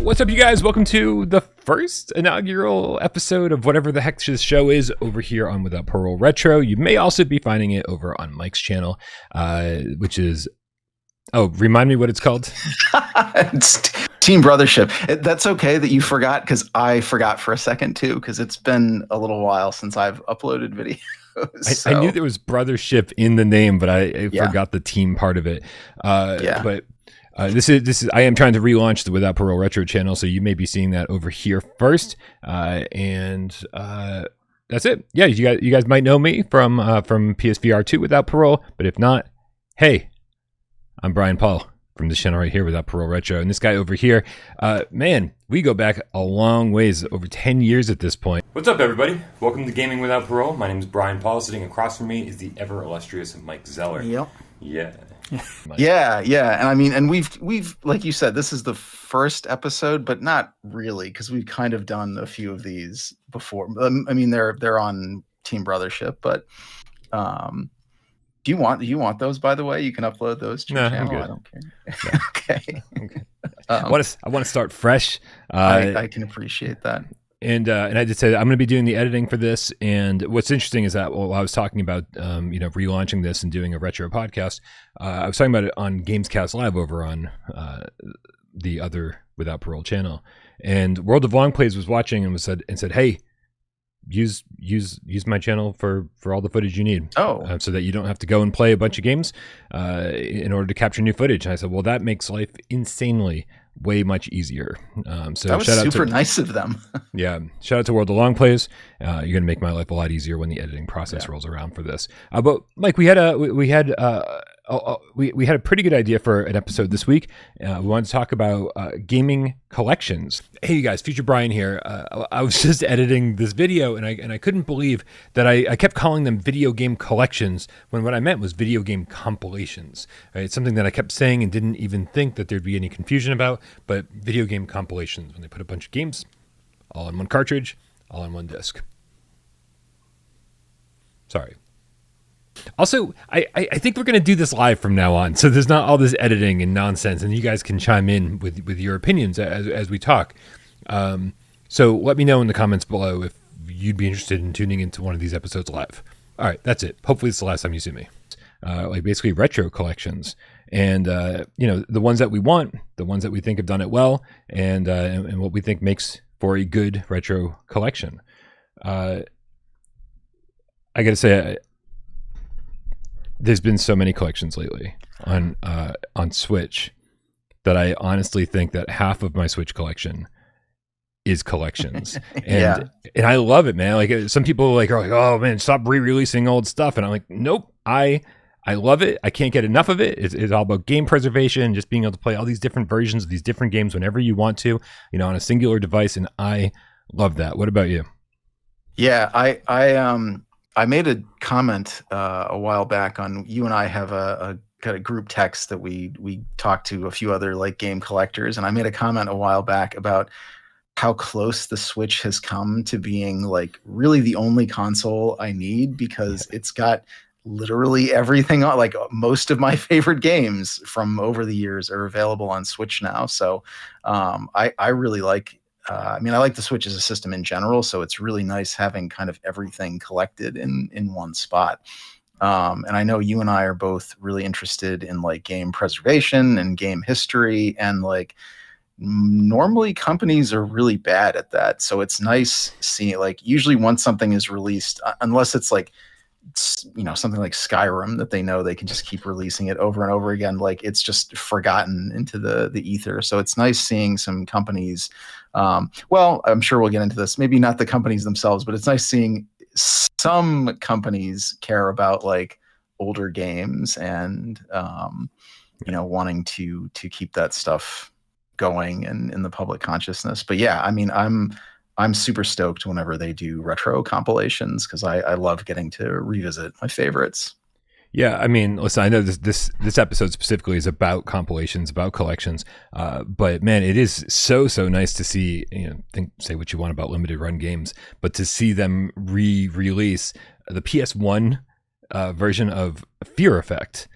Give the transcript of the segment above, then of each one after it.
What's up, you guys? Welcome to the first inaugural episode of whatever the heck this show is over here on Without Parole Retro. You may also be finding it over on Mike's channel, which is... Oh, remind me what it's called? It's Team Brothership. That's okay that you forgot, because I forgot for a second too, because it's been a little while since I've uploaded videos. I knew there was Brothership in the name, but I forgot the team part of it. But this is I am trying to relaunch the Without Parole Retro channel, so you may be seeing that over here first. And that's it. Yeah, you guys might know me from PSVR 2 Without Parole, but if not, hey, I'm Brian Paul from this channel right here, Without Parole Retro. And this guy over here, man, we go back a long ways, over 10 years at this point. What's up, everybody? Welcome to Gaming Without Parole. My name is Brian Paul. Sitting across from me is the ever illustrious Mike Zeller. Yep. Yeah. Yeah. And I mean, and we've like you said, this is the first episode, but not really, because we've kind of done a few of these before. I mean, they're on Team Brothership, but do you want those, by the way? You can upload those to your channel. I don't care. Okay. I want to start fresh. I can appreciate that. And I did say that I'm going to be doing the editing for this. And what's interesting is that while I was talking about relaunching this and doing a retro podcast, I was talking about it on Gamescast Live over on the other Without Parole channel. And World of Long Plays was watching and said, hey, use my channel for all the footage you need. So that you don't have to go and play a bunch of games in order to capture new footage. And I said, well, that makes life insanely way much easier. So that was super nice of them. Yeah, shout out to World of Long Plays. You're gonna make my life a lot easier when the editing process rolls around for this. But Mike, we had a pretty good idea for an episode this week. We wanted to talk about gaming collections. Hey, you guys, Future Brian here. I was just editing this video, and I couldn't believe that I kept calling them video game collections when what I meant was video game compilations. Right? It's something that I kept saying and didn't even think that there'd be any confusion about, but video game compilations, when they put a bunch of games all on one cartridge, all on one disc. Sorry. Also, I think we're going to do this live from now on, so there's not all this editing and nonsense, and you guys can chime in with your opinions as we talk. So let me know in the comments below if you'd be interested in tuning into one of these episodes live. All right, that's it. Hopefully it's the last time you see me. Like basically retro collections, and the ones that we want, the ones that we think have done it well, and what we think makes for a good retro collection. I got to say, there's been so many collections lately on Switch that I honestly think that half of my Switch collection is collections. And I love it, man. Like some people are like, oh man, stop re-releasing old stuff. And I'm like, nope, I love it. I can't get enough of it. It's all about game preservation, just being able to play all these different versions of these different games whenever you want to, on a singular device. And I love that. What about you? Yeah, I made a comment a while back on, you and I have a kind of group text that we talked to a few other like game collectors, and I made a comment a while back about how close the Switch has come to being like really the only console I need, because it's got literally everything on, like most of my favorite games from over the years are available on Switch now. So I really like I like the Switch as a system in general, so it's really nice having kind of everything collected in one spot. And I know you and I are both really interested in like game preservation and game history, and like normally companies are really bad at that. So it's nice seeing, like, usually once something is released, unless it's like, something like Skyrim that they know they can just keep releasing it over and over again, like it's just forgotten into the ether. So it's nice seeing some companies, well, I'm sure we'll get into this, maybe not the companies themselves, but it's nice seeing some companies care about like older games and wanting to keep that stuff going and in the public consciousness. But yeah, I'm super stoked whenever they do retro compilations, because I love getting to revisit my favorites. Yeah, listen, I know this episode specifically is about compilations, about collections, but man, it is so nice to see, say what you want about limited run games, but to see them re-release the PS1 version of Fear Effect,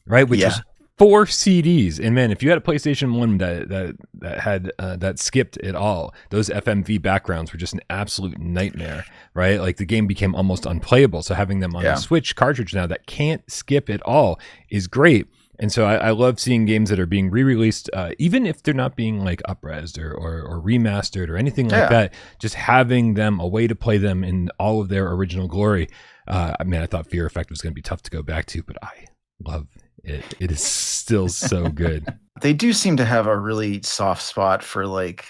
right? Which is 4 CDs. And man, if you had a PlayStation 1 that had that skipped it all, those FMV backgrounds were just an absolute nightmare, right? Like the game became almost unplayable. So having them on the Switch cartridge now that can't skip it all is great. And so I love seeing games that are being re-released, even if they're not being like up-resed or remastered or anything like that. Just having them, a way to play them in all of their original glory. I mean, I thought Fear Effect was going to be tough to go back to, but I love it. It is still so good. They do seem to have a really soft spot for like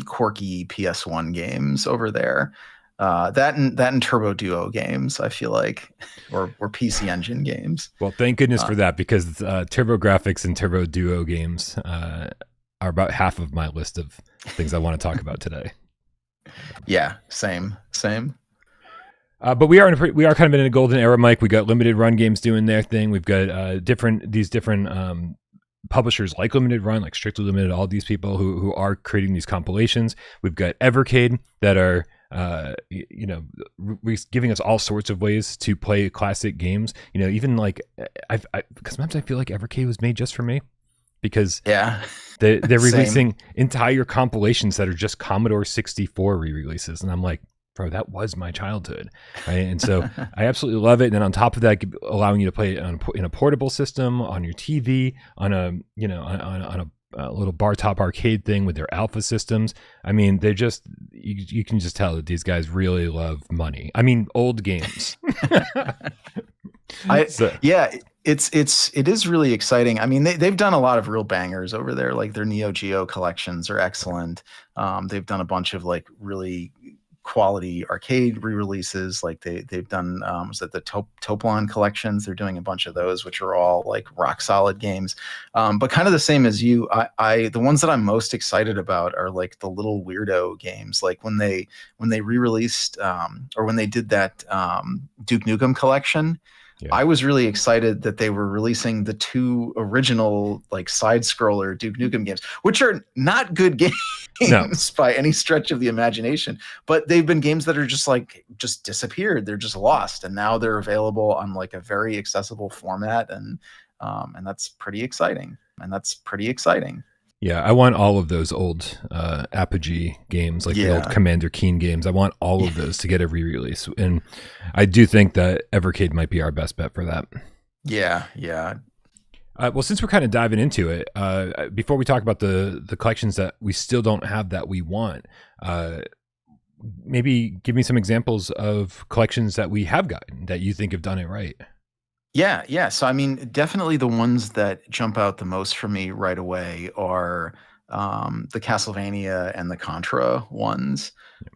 quirky PS1 games over there. That and Turbo Duo games, I feel like, or PC Engine games. Well, thank goodness for that, because Turbo Graphics and Turbo Duo games are about half of my list of things I want to talk about today. Yeah, same. But we are kind of in a golden era, Mike. We got limited run games doing their thing. We've got different publishers like Limited Run, like Strictly Limited, all these people who are creating these compilations. We've got Evercade that are giving us all sorts of ways to play classic games. You know, even like because sometimes I feel like Evercade was made just for me, because they're releasing entire compilations that are just Commodore 64 re-releases, and I'm like, bro, that was my childhood, right? And so I absolutely love it. And then on top of that, allowing you to play it in a portable system, on your TV, on a little bar top arcade thing with their alpha systems. I mean, they're just, you can just tell that these guys really love money. I mean, old games. It is really exciting. I mean, they've done a lot of real bangers over there. Like their Neo Geo collections are excellent. They've done a bunch of like really quality arcade re-releases. Like they've done was it the Toplon collections? They're doing a bunch of those, which are all like rock solid games. But kind of the same as you, I the ones that I'm most excited about are like the little weirdo games. Like when they re-released or when they did that Duke Nukem collection. Yeah. I was really excited that they were releasing the 2 original like side scroller Duke Nukem games, which are not good games by any stretch of the imagination, but they've been games that are just disappeared. They're just lost, and now they're available on like a very accessible format, and that's pretty exciting. Yeah, I want all of those old Apogee games, like the old Commander Keen games. I want all of those to get a re-release. And I do think that Evercade might be our best bet for that. Yeah. Well, since we're kind of diving into it, before we talk about the collections that we still don't have that we want, maybe give me some examples of collections that we have gotten that you think have done it right. Yeah. So, I mean, definitely the ones that jump out the most for me right away are the Castlevania and the Contra ones.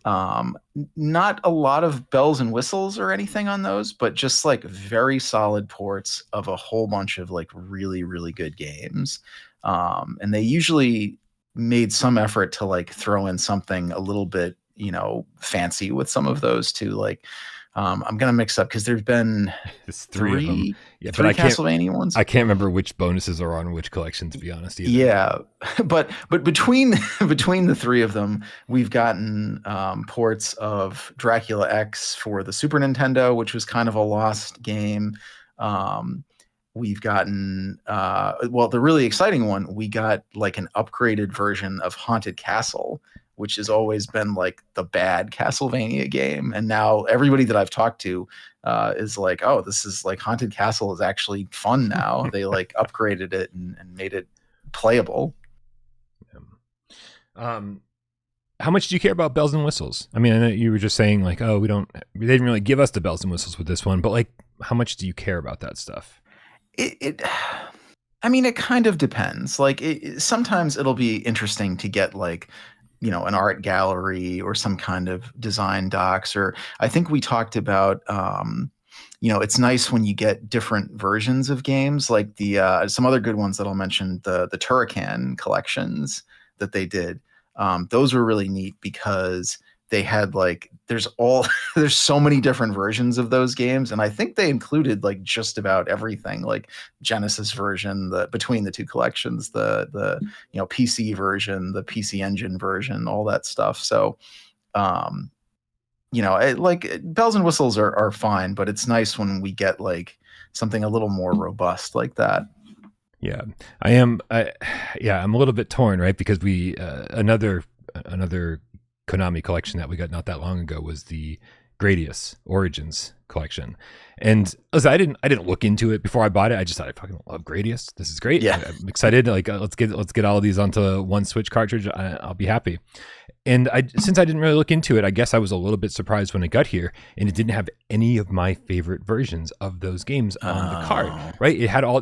Not a lot of bells and whistles or anything on those, but just like very solid ports of a whole bunch of like really, really good games. And they usually made some effort to like throw in something a little bit, fancy with some of those too. Like, I'm gonna mix up because there's been three Castlevania ones. I can't remember which bonuses are on which collection, to be honest. Either. Yeah, but between the 3 of them, we've gotten ports of Dracula X for the Super Nintendo, which was kind of a lost game. We've gotten the really exciting one. We got like an upgraded version of Haunted Castle, which has always been like the bad Castlevania game. And now everybody that I've talked to is like, oh, this is like Haunted Castle is actually fun now. They like upgraded it and made it playable. How much do you care about bells and whistles? I mean, I know you were just saying like, oh, they didn't really give us the bells and whistles with this one, but like, how much do you care about that stuff? I mean, it kind of depends. Like sometimes it'll be interesting to get like, an art gallery or some kind of design docs, or I think we talked about, it's nice when you get different versions of games, like the some other good ones that I'll mention, the Turrican collections that they did. Those were really neat because they had like, there's so many different versions of those games. And I think they included like just about everything, like Genesis version, between the 2 collections, the PC version, the PC Engine version, all that stuff. So, like bells and whistles are fine, but it's nice when we get like something a little more robust like that. Yeah, I am. I'm a little bit torn, right? Because we another Konami collection that we got not that long ago was the Gradius Origins collection. And listen, I didn't look into it before I bought it. I just thought I fucking love Gradius. This is great. Yeah. I'm excited. Like let's get all of these onto one Switch cartridge. I'll be happy. And since I didn't really look into it, I guess I was a little bit surprised when it got here, and it didn't have any of my favorite versions of those games on the card. Right?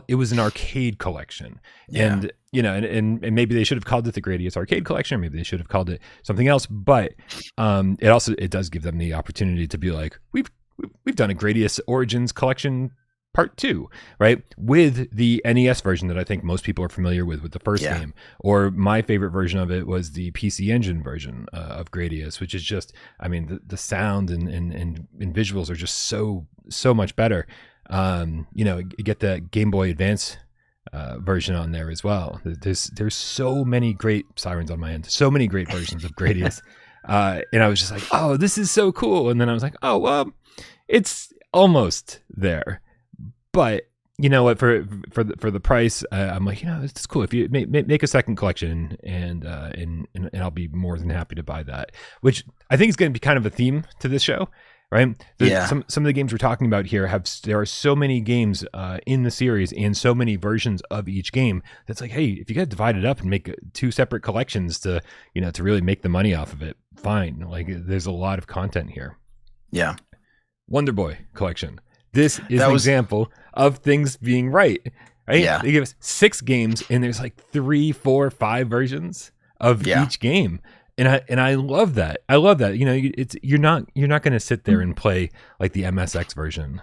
It was an arcade collection, and and maybe they should have called it the Gradius Arcade Collection, or maybe they should have called it something else. But it does give them the opportunity to be like, we've done a Gradius Origins Collection Part 2, right? With the NES version that I think most people are familiar with the first game. Or my favorite version of it was the PC Engine version of Gradius, which is just, I mean, the sound and visuals are just so much better. You get the Game Boy Advance version on there as well. There's so many great sirens on my end, so many great versions of Gradius. And I was just like, oh, this is so cool. And then I was like, oh, well, it's almost there. But you know what? For the price, I'm like, it's cool. If you make a second collection, and I'll be more than happy to buy that. Which I think is going to be kind of a theme to this show, right? Some of the games we're talking about here there are so many games in the series and so many versions of each game that's like, hey, if you got to divide it up and make 2 separate collections to really make the money off of it, fine. Like there's a lot of content here. Yeah. Wonder Boy collection. This is an example of things being right? Yeah. They give us 6 games, and there's like 3, 4, 5 versions of each game, and I love that. I love that. You're not going to sit there and play like the MSX version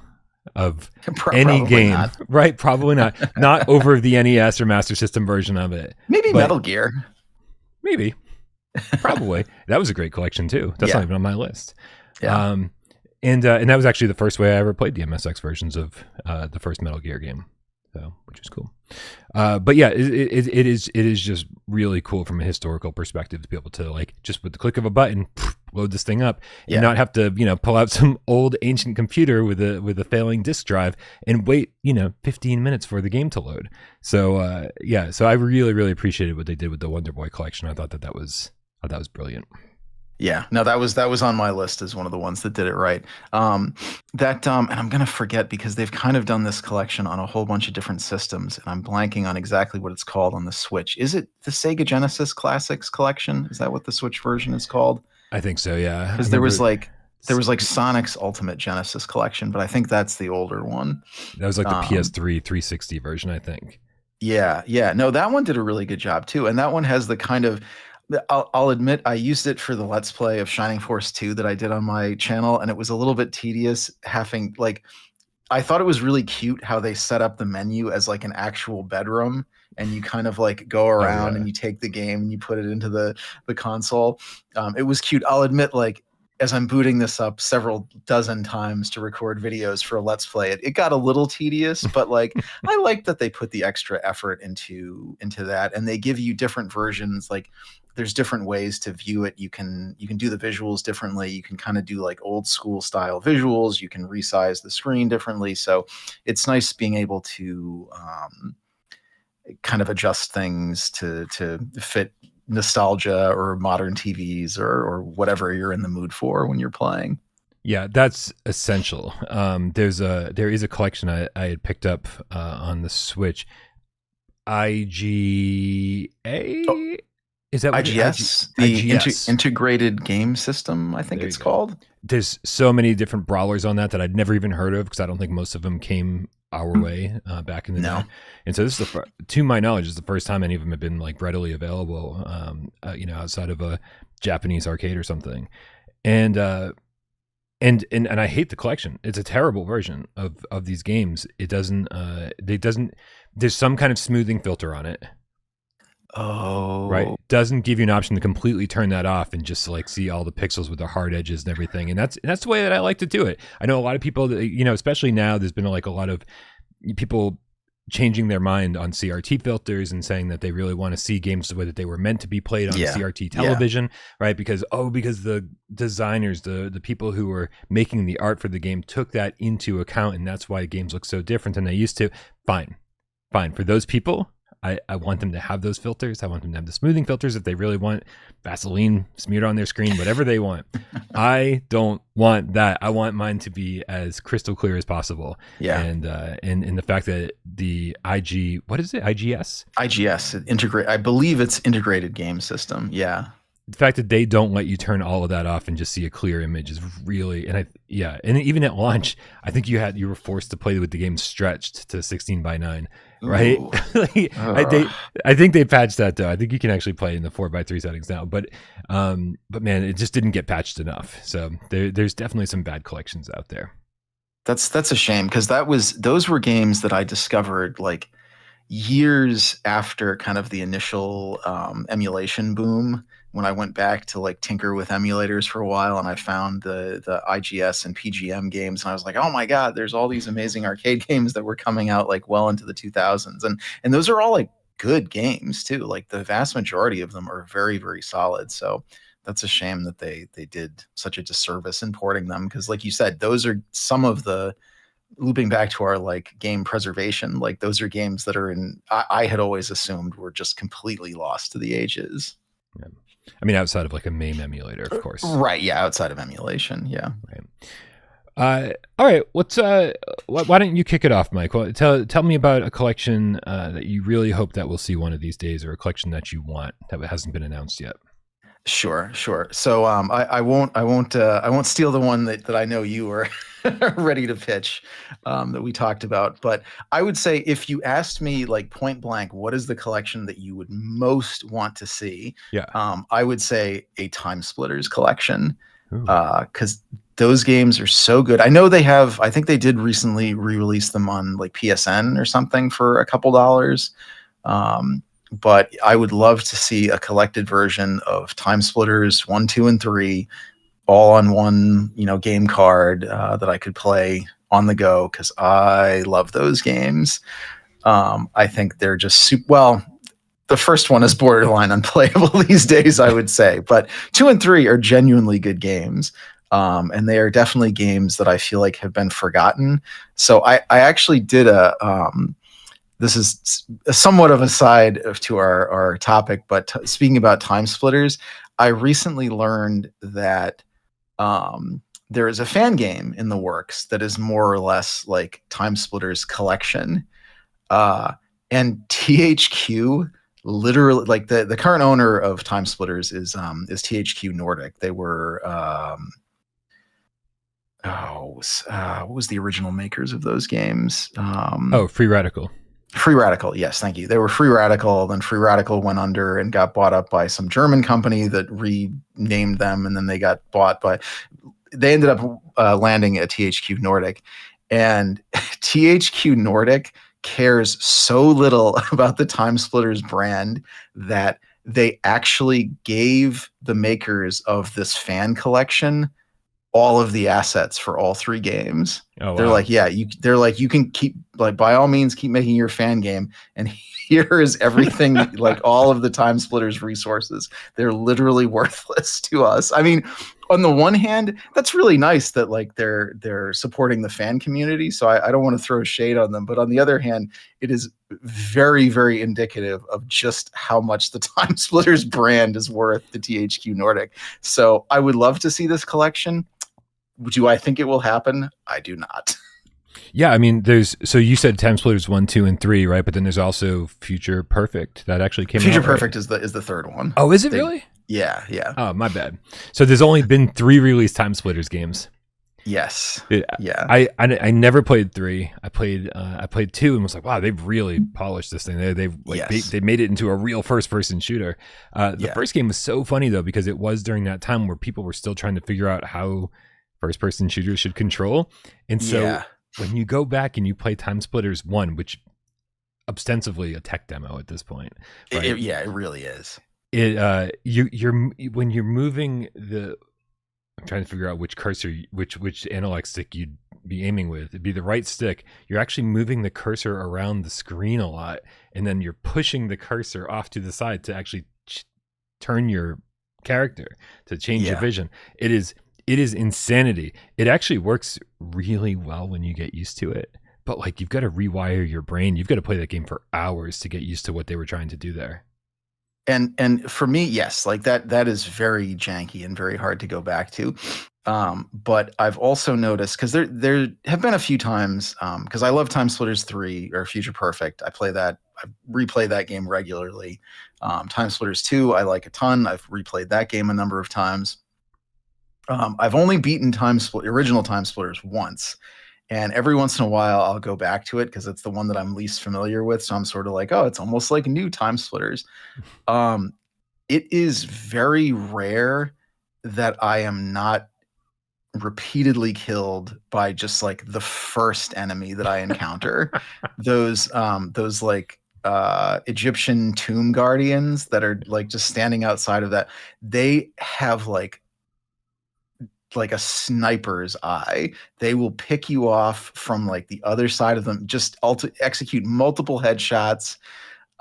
of any game, not. Right? Probably not. Not over the NES or Master System version of it. Maybe Metal Gear. Maybe. Probably. That was a great collection too. That's not even on my list. Yeah. And that was actually the first way I ever played the MSX versions of the first Metal Gear game, which is cool. But yeah, it is just really cool from a historical perspective to be able to like just with the click of a button load this thing up and not have to pull out some old ancient computer with a failing disk drive and wait 15 minutes for the game to load. So so I really appreciated what they did with the Wonder Boy collection. I thought that was brilliant. Yeah, no, that was on my list as one of the ones that did it right. And I'm gonna forget because they've kind of done this collection on a whole bunch of different systems, and I'm blanking on exactly what it's called on the Switch. Is it the Sega Genesis Classics collection? Is that what the Switch version is called? I think so. Yeah, because there was like Sonic's Ultimate Genesis collection, but I think that's the older one. That was like the PS3 360 version, I think. Yeah. No, that one did a really good job too, and that one has the kind of. I'll admit I used it for the Let's Play of Shining Force 2 that I did on my channel, and it was a little bit tedious having I thought it was really cute how they set up the menu as like an actual bedroom, and you kind of like go around and you take the game and you put it into the console. It was cute. I'll admit, like, as I'm booting this up several dozen times to record videos for a Let's Play, it got a little tedious, but like I like that they put the extra effort into that, and they give you different versions. Like there's different ways to view it. You can do the visuals differently. You can kind of do like old school style visuals. You can resize the screen differently. So it's nice being able to kind of adjust things to fit nostalgia or modern TVs or whatever you're in the mood for when you're playing. Yeah, that's essential. There is a collection I had picked up on the Switch. IGA? Is that what IGS? The Integrated Game System, I think it's called. There's so many different brawlers on that I'd never even heard of, because I don't think most of them came our way back in the day. And so this is to my knowledge, is the first time any of them have been like readily available, outside of a Japanese arcade or something. And I hate the collection. It's a terrible version of these games. It doesn't. There's some kind of smoothing filter on it. Oh, right. Doesn't give you an option to completely turn that off and just like see all the pixels with the hard edges and everything. And that's the way that I like to do it. I know a lot of people that, especially now, there's been like a lot of people changing their mind on CRT filters and saying that they really want to see games the way that they were meant to be played on CRT television, right? Because the designers, the people who were making the art for the game took that into account, and that's why games look so different than they used to. Fine. fine. For those people, I want them to have those filters. I want them to have the smoothing filters if they really want Vaseline smeared on their screen, whatever they want. I don't want that. I want mine to be as crystal clear as possible. Yeah. And the fact that the what is it? IGS? IGS, I believe it's integrated game system. Yeah. The fact that they don't let you turn all of that off and just see a clear image is really, and even at launch, I think you were forced to play with the game stretched to 16:9, right? I think they patched that though. I think you can actually play in the 4:3 settings now, but man, it just didn't get patched enough. So there's definitely some bad collections out there. That's a shame, because those were games that I discovered like years after kind of the initial emulation boom, when I went back to like tinker with emulators for a while, and I found the IGS and PGM games, and I was like, oh my God, there's all these amazing arcade games that were coming out like well into the 2000s. And those are all like good games too. Like the vast majority of them are very, very solid. So that's a shame that they did such a disservice in porting them. Cause like you said, those are some of the, looping back to our like game preservation, like those are games that are I had always assumed were just completely lost to the ages. Yeah. I mean, outside of like a MAME emulator, of course. Right. Yeah. Outside of emulation. Yeah. Right. All right. Why don't you kick it off, Mike? Well, tell me about a collection that you really hope that we'll see one of these days, or a collection that you want that hasn't been announced yet. Sure. So I won't steal the one that I know you were ready to pitch, that we talked about. But I would say, if you asked me like point blank, what is the collection that you would most want to see? Yeah. I would say a Time Splitters collection, because those games are so good. I know I think they did recently re-release them on like PSN or something for a couple dollars. But I would love to see a collected version of Time Splitters 1, 2, and 3, all on one, game card that I could play on the go, because I love those games. I think they're just the first one is borderline unplayable these days, I would say, but 2 and 3 are genuinely good games. And they are definitely games that I feel like have been forgotten. So I actually did this is somewhat of a side to our topic, but speaking about Time Splitters, I recently learned that there is a fan game in the works that is more or less like Time Splitters collection. And THQ, literally, like the current owner of Time Splitters is THQ Nordic. They were what was the original makers of those games? Free Radical. Free Radical, yes, thank you. They were Free Radical, then Free Radical went under and got bought up by some German company that renamed them, and then they got bought by. They ended up landing at THQ Nordic, and THQ Nordic cares so little about the Time Splitters brand that they actually gave the makers of this fan collection all of the assets for all 3 games. Oh, wow. They're like, you can keep, like, by all means, keep making your fan game. And here is everything, like all of the Time Splitters resources. They're literally worthless to us. I mean, on the one hand, that's really nice that like they're supporting the fan community. So I don't want to throw shade on them, but on the other hand, it is very, very indicative of just how much the Time Splitters brand is worth to THQ Nordic. So I would love to see this collection. Do I think it will happen? I do not. Yeah, I mean, so you said Time Splitters 1, 2, and 3, right? But then there's also Future Perfect that actually came out. Future Perfect is the third one. Oh, is it really? Yeah. Oh, my bad. So there's only been 3 released Time Splitters games. Yes. Yeah. I never played 3. I played 2 and was like, wow, they've really polished this thing. They made it into a real first person shooter. The first game was so funny though, because it was during that time where people were still trying to figure out how first person shooters should control. And so when you go back and you play Time Splitters 1, which ostensibly a tech demo at this point, right? It really is. When you're moving I'm trying to figure out which cursor, which analog stick you'd be aiming with. It'd be the right stick. You're actually moving the cursor around the screen a lot, and then you're pushing the cursor off to the side to actually turn your character, to change your vision. It is insanity. It actually works really well when you get used to it, but like you've got to rewire your brain. You've got to play that game for hours to get used to what they were trying to do there. And for me, yes, like that is very janky and very hard to go back to. But I've also noticed, because there have been a few times, because I love Time Splitters 3 or Future Perfect. I replay that game regularly. Time Splitters 2 I like a ton. I've replayed that game a number of times. I've only beaten original Time Splitters once. And every once in a while, I'll go back to it because it's the one that I'm least familiar with. So I'm sort of like, oh, it's almost like new Time Splitters. It is very rare that I am not repeatedly killed by just like the first enemy that I encounter. those like Egyptian tomb guardians that are like just standing outside of that. They have like a sniper's eye. They will pick you off from like the other side of them, just execute multiple headshots.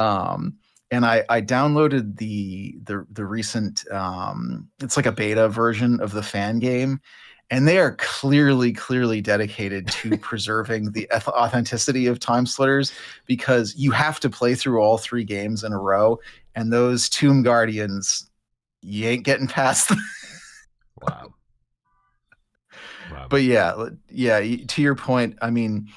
And I downloaded the recent it's like a beta version of the fan game, and they are clearly dedicated to preserving the authenticity of Time Splitters, because you have to play through all 3 games in a row, and those Tomb Guardians, you ain't getting past them. Wow. But yeah, to your point, I mean,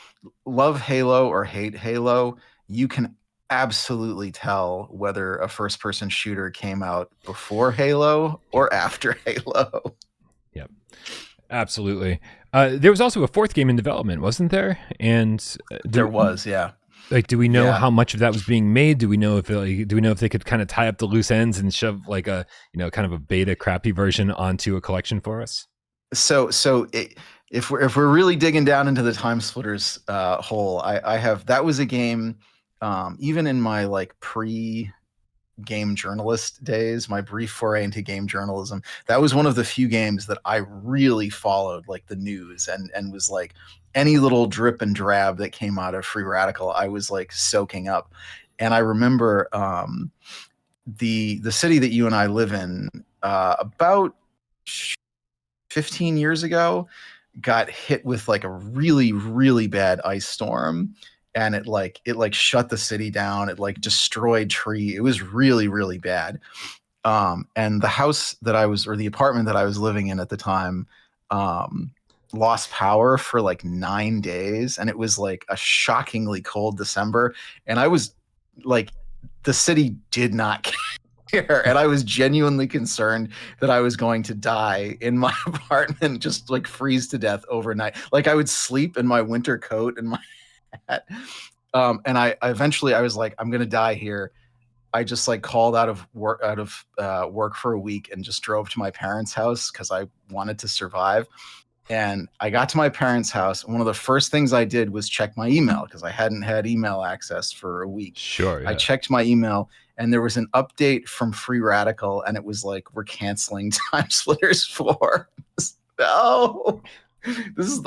love Halo or hate Halo, you can absolutely tell whether a first-person shooter came out before Halo or after Halo. Yep, absolutely. There was also a 4th game in development, wasn't there? And there was, yeah. Like, do we know how much of that was being made? Do we know if they could kind of tie up the loose ends and shove like a kind of a beta crappy version onto a collection for us? So if we're really digging down into the Time Splitters hole, that was a game, even in my like pre-game journalist days, my brief foray into game journalism, that was one of the few games that I really followed like the news and was like any little drip and drab that came out of Free Radical, I was like soaking up. And I remember the city that you and I live in, about 15 years ago, got hit with like a really bad ice storm, and it shut the city down. It like destroyed tree. It was really bad. And the house that the apartment that I was living in at the time, lost power for like 9 days, and it was like a shockingly cold December, and I was like, the city did not care, and I was genuinely concerned that I was going to die in my apartment, just like freeze to death overnight. Like I would sleep in my winter coat and my hat. And I eventually I was like, I'm gonna die here. I just like called out of work for a week and just drove to my parents' house because I wanted to survive. And I got to my parents' house. One of the first things I did was check my email because I hadn't had email access for a week. Sure. Yeah. I checked my email, and there was an update from Free Radical, and it was like, we're canceling Time Splitters 4. No,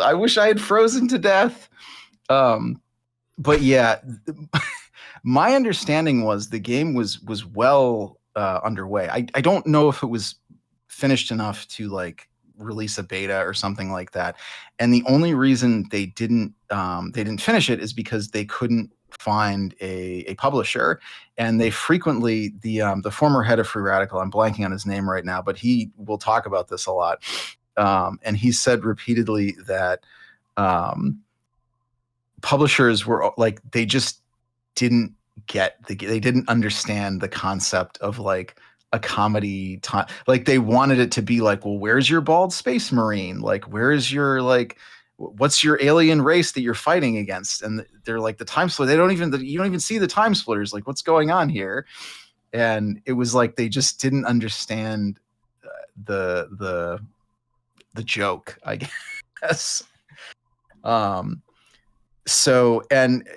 I wish I had frozen to death. But yeah, my understanding was the game was well underway. I don't know if it was finished enough to like release a beta or something like that, and the only reason they didn't finish it is because they couldn't find a publisher. And they frequently, the former head of Free Radical, I'm blanking on his name right now, but he will talk about this a lot, and he said repeatedly that publishers were like, they just didn't they didn't understand the concept of like a comedy time. Like they wanted it to be like, well, where's your bald space marine? Like, where's your like, what's your alien race that you're fighting against? And they're like, the Time Splitter. You don't even see the Time Splitters. Like, what's going on here? And it was like they just didn't understand the joke, I guess. So, and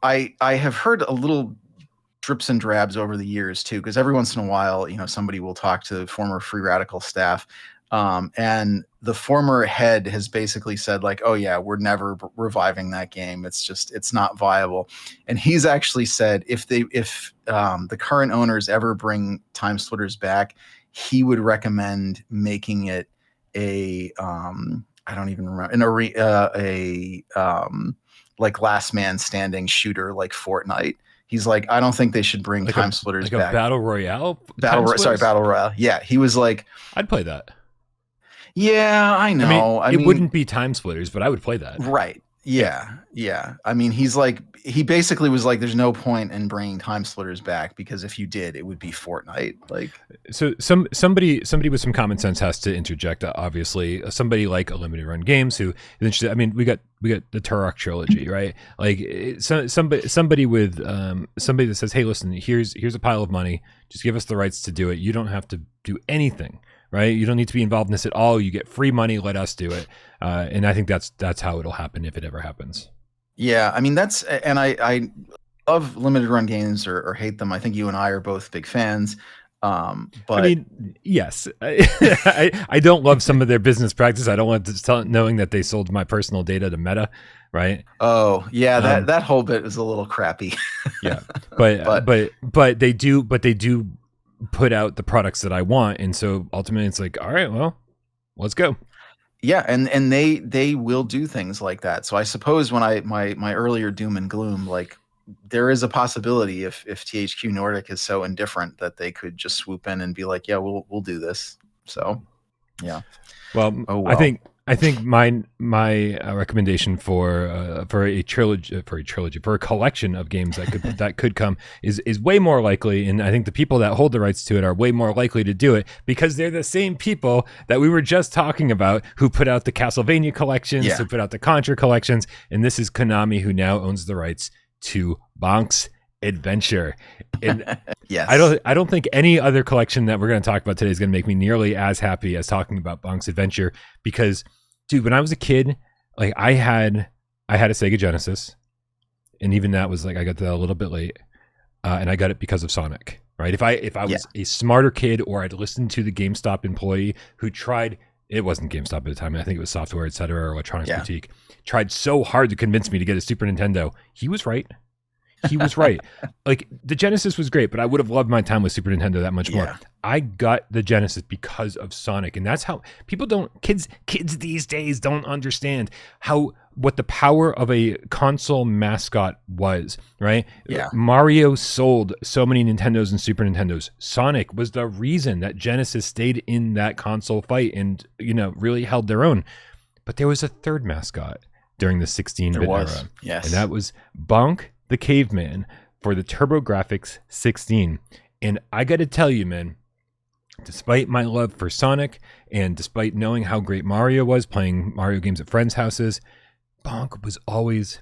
I have heard a little drips and drabs over the years too, because every once in a while, somebody will talk to former Free Radical staff, and the former head has basically said like, oh yeah, we're never reviving that game. It's not viable. And he's actually said if the current owners ever bring Time Splitters back, he would recommend making it a I don't even remember, like last man standing shooter like Fortnite. He's like, I don't think they should bring time splitters back. Like a battle royale. Battle royale. Yeah, he was like, I'd play that. Yeah, I know. I mean, it wouldn't be time splitters, but I would play that. Right. Yeah. I mean, he basically was like, there's no point in bringing time splitters back, because if you did, it would be Fortnite. Like, so somebody with some common sense has to interject. Obviously, somebody like a limited run games who is interested. I mean, we got the Turok trilogy, right? Like, somebody that says, hey, listen, here's a pile of money. Just give us the rights to do it. You don't have to do anything. Right, you don't need to be involved in this at all. You get free money. Let us do it, and I think that's how it'll happen if it ever happens. Yeah, I mean and I love limited run games or hate them. I think you and I are both big fans. But I mean, yes, I don't love some of their business practice. I don't want to knowing that they sold my personal data to Meta, right? Oh yeah, that whole bit is a little crappy. Yeah, but they do put out the products that I want, and so ultimately it's like, all right, well, let's go. Yeah, and they will do things like that. So I suppose when my earlier doom and gloom, like, there is a possibility if THQ Nordic is so indifferent that they could just swoop in and be like, yeah, we'll do this. So yeah. Well, I think my recommendation for a collection of games that could come is way more likely, and I think the people that hold the rights to it are way more likely to do it, because they're the same people that we were just talking about who put out the Castlevania collections, who put out the Contra collections, and this is Konami, who now owns the rights to Bonk's Adventure. And yes, I don't think any other collection that we're going to talk about today is going to make me nearly as happy as talking about Bonk's Adventure, because, dude, when I was a kid, like, I had a Sega Genesis, and even that was like, I got that a little bit late, and I got it because of Sonic. Right? If I was a smarter kid, or I'd listened to the GameStop employee who tried. It wasn't GameStop at the time. I think it was Software, etc., or Electronics Boutique. Tried so hard to convince me to get a Super Nintendo. He was right. He was right. Like, the Genesis was great, but I would have loved my time with Super Nintendo that much more. I got the Genesis because of Sonic, and that's how kids these days don't understand what the power of a console mascot was, right? Yeah. Mario sold so many Nintendos and Super Nintendos. Sonic was the reason that Genesis stayed in that console fight and, really held their own. But there was a third mascot during the 16-bit era. Yes. And that was Bonk the Caveman for the TurboGrafx 16. And I got to tell you, man, despite my love for Sonic, and despite knowing how great Mario was, playing Mario games at friends' houses, Bonk was always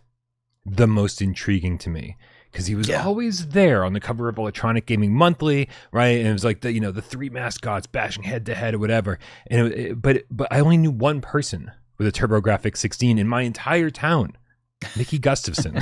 the most intriguing to me, because he was always there on the cover of Electronic Gaming Monthly, right? And it was like the three mascots bashing head to head or whatever. And but I only knew one person with a TurboGrafx 16 in my entire town, Mickey Gustafson.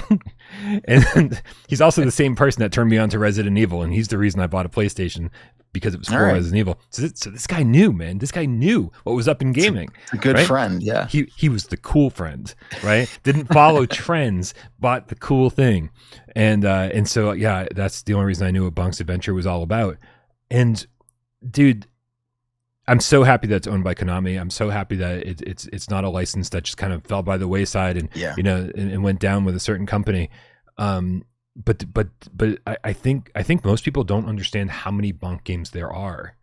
And he's also the same person that turned me on to Resident Evil, and he's the reason I bought a PlayStation, because it was for Resident Evil. So this guy knew, man. This guy knew what was up in gaming. It's a good friend, yeah. He was the cool friend, right? Didn't follow trends, bought the cool thing. And so, yeah, that's the only reason I knew what Bonk's Adventure was all about. And, dude, I'm so happy that it's owned by Konami. I'm so happy that it's not a license that just kind of fell by the wayside and and went down with a certain company. But I think most people don't understand how many Bonk games there are,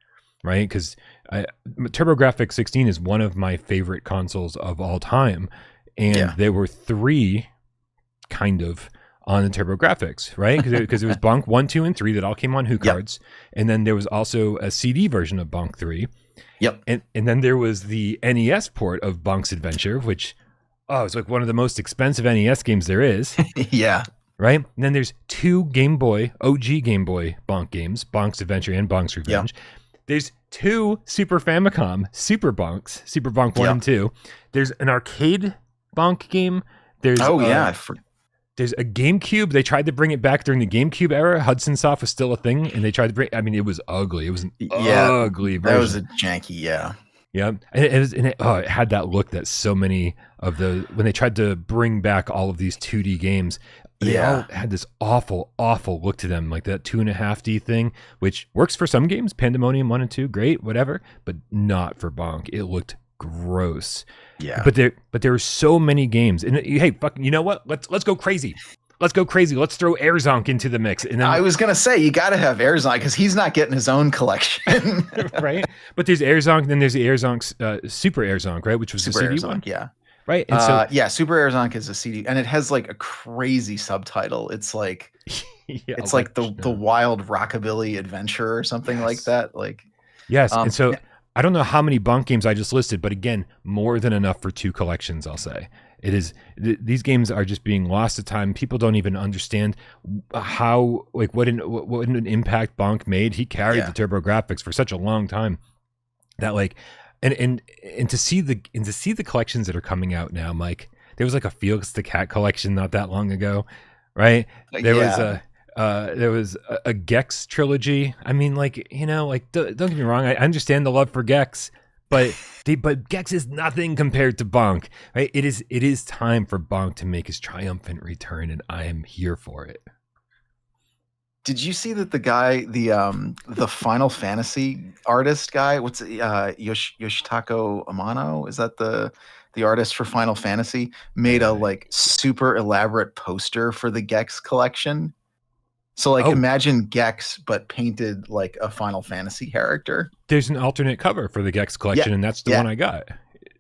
right? Because TurboGrafx 16 is one of my favorite consoles of all time, and there were three, kind of, on the TurboGrafx, right? Because it was Bonk 1, 2, and 3 that all came on HuCards, and then there was also a CD version of Bonk 3. Yep. And then there was the NES port of Bonk's Adventure, which it's like one of the most expensive NES games there is. Yeah. Right? And then there's two OG Game Boy Bonk games, Bonk's Adventure and Bonk's Revenge. Yep. There's two Super Famicom Super Bonks, Super Bonk 1 and 2. There's an arcade Bonk game. There's there's a GameCube. They tried to bring it back during the GameCube era. Hudson Soft was still a thing, and they tried to bring. I mean, it was ugly. It was an ugly version. That was a janky, yeah. And it had that look that so many of when they tried to bring back all of these 2D games, they all had this awful look to them, like that 2.5D thing, which works for some games, Pandemonium 1 and 2, great, whatever, but not for Bonk. It looked gross. Yeah. But there are so many games, and hey, fuck, you know what? Let's go crazy. Let's go crazy. Let's throw Airzonk into the mix. And then I was gonna say you got to have Airzonk because he's not getting his own collection, right? But there's Airzonk, then there's the Airzonk, Super Airzonk, right? Which was Super the CD Airzonk, one, yeah. Right. And so yeah, Super Airzonk is a CD, and it has like a crazy subtitle. It's like it's like the Wild Rockabilly Adventure or something like that. Like and so I don't know how many Bonk games I just listed, but again, more than enough for 2 collections, I'll say. It is these games are just being lost to time. People don't even understand how what an impact Bonk made. He carried the TurboGrafx for such a long time that and to see the collections that are coming out now, Mike. There was like a Felix the Cat collection not that long ago, right? There was a Gex trilogy. I mean, don't get me wrong. I understand the love for Gex, but Gex is nothing compared to Bonk, right? It is time for Bonk to make his triumphant return, and I am here for it. Did you see that the guy, the Final Fantasy artist guy, what's Yoshitaka Amano? Is that the artist for Final Fantasy? Made a super elaborate poster for the Gex collection. So imagine Gex but painted like a Final Fantasy character. There's an alternate cover for the Gex collection, and that's the one I got.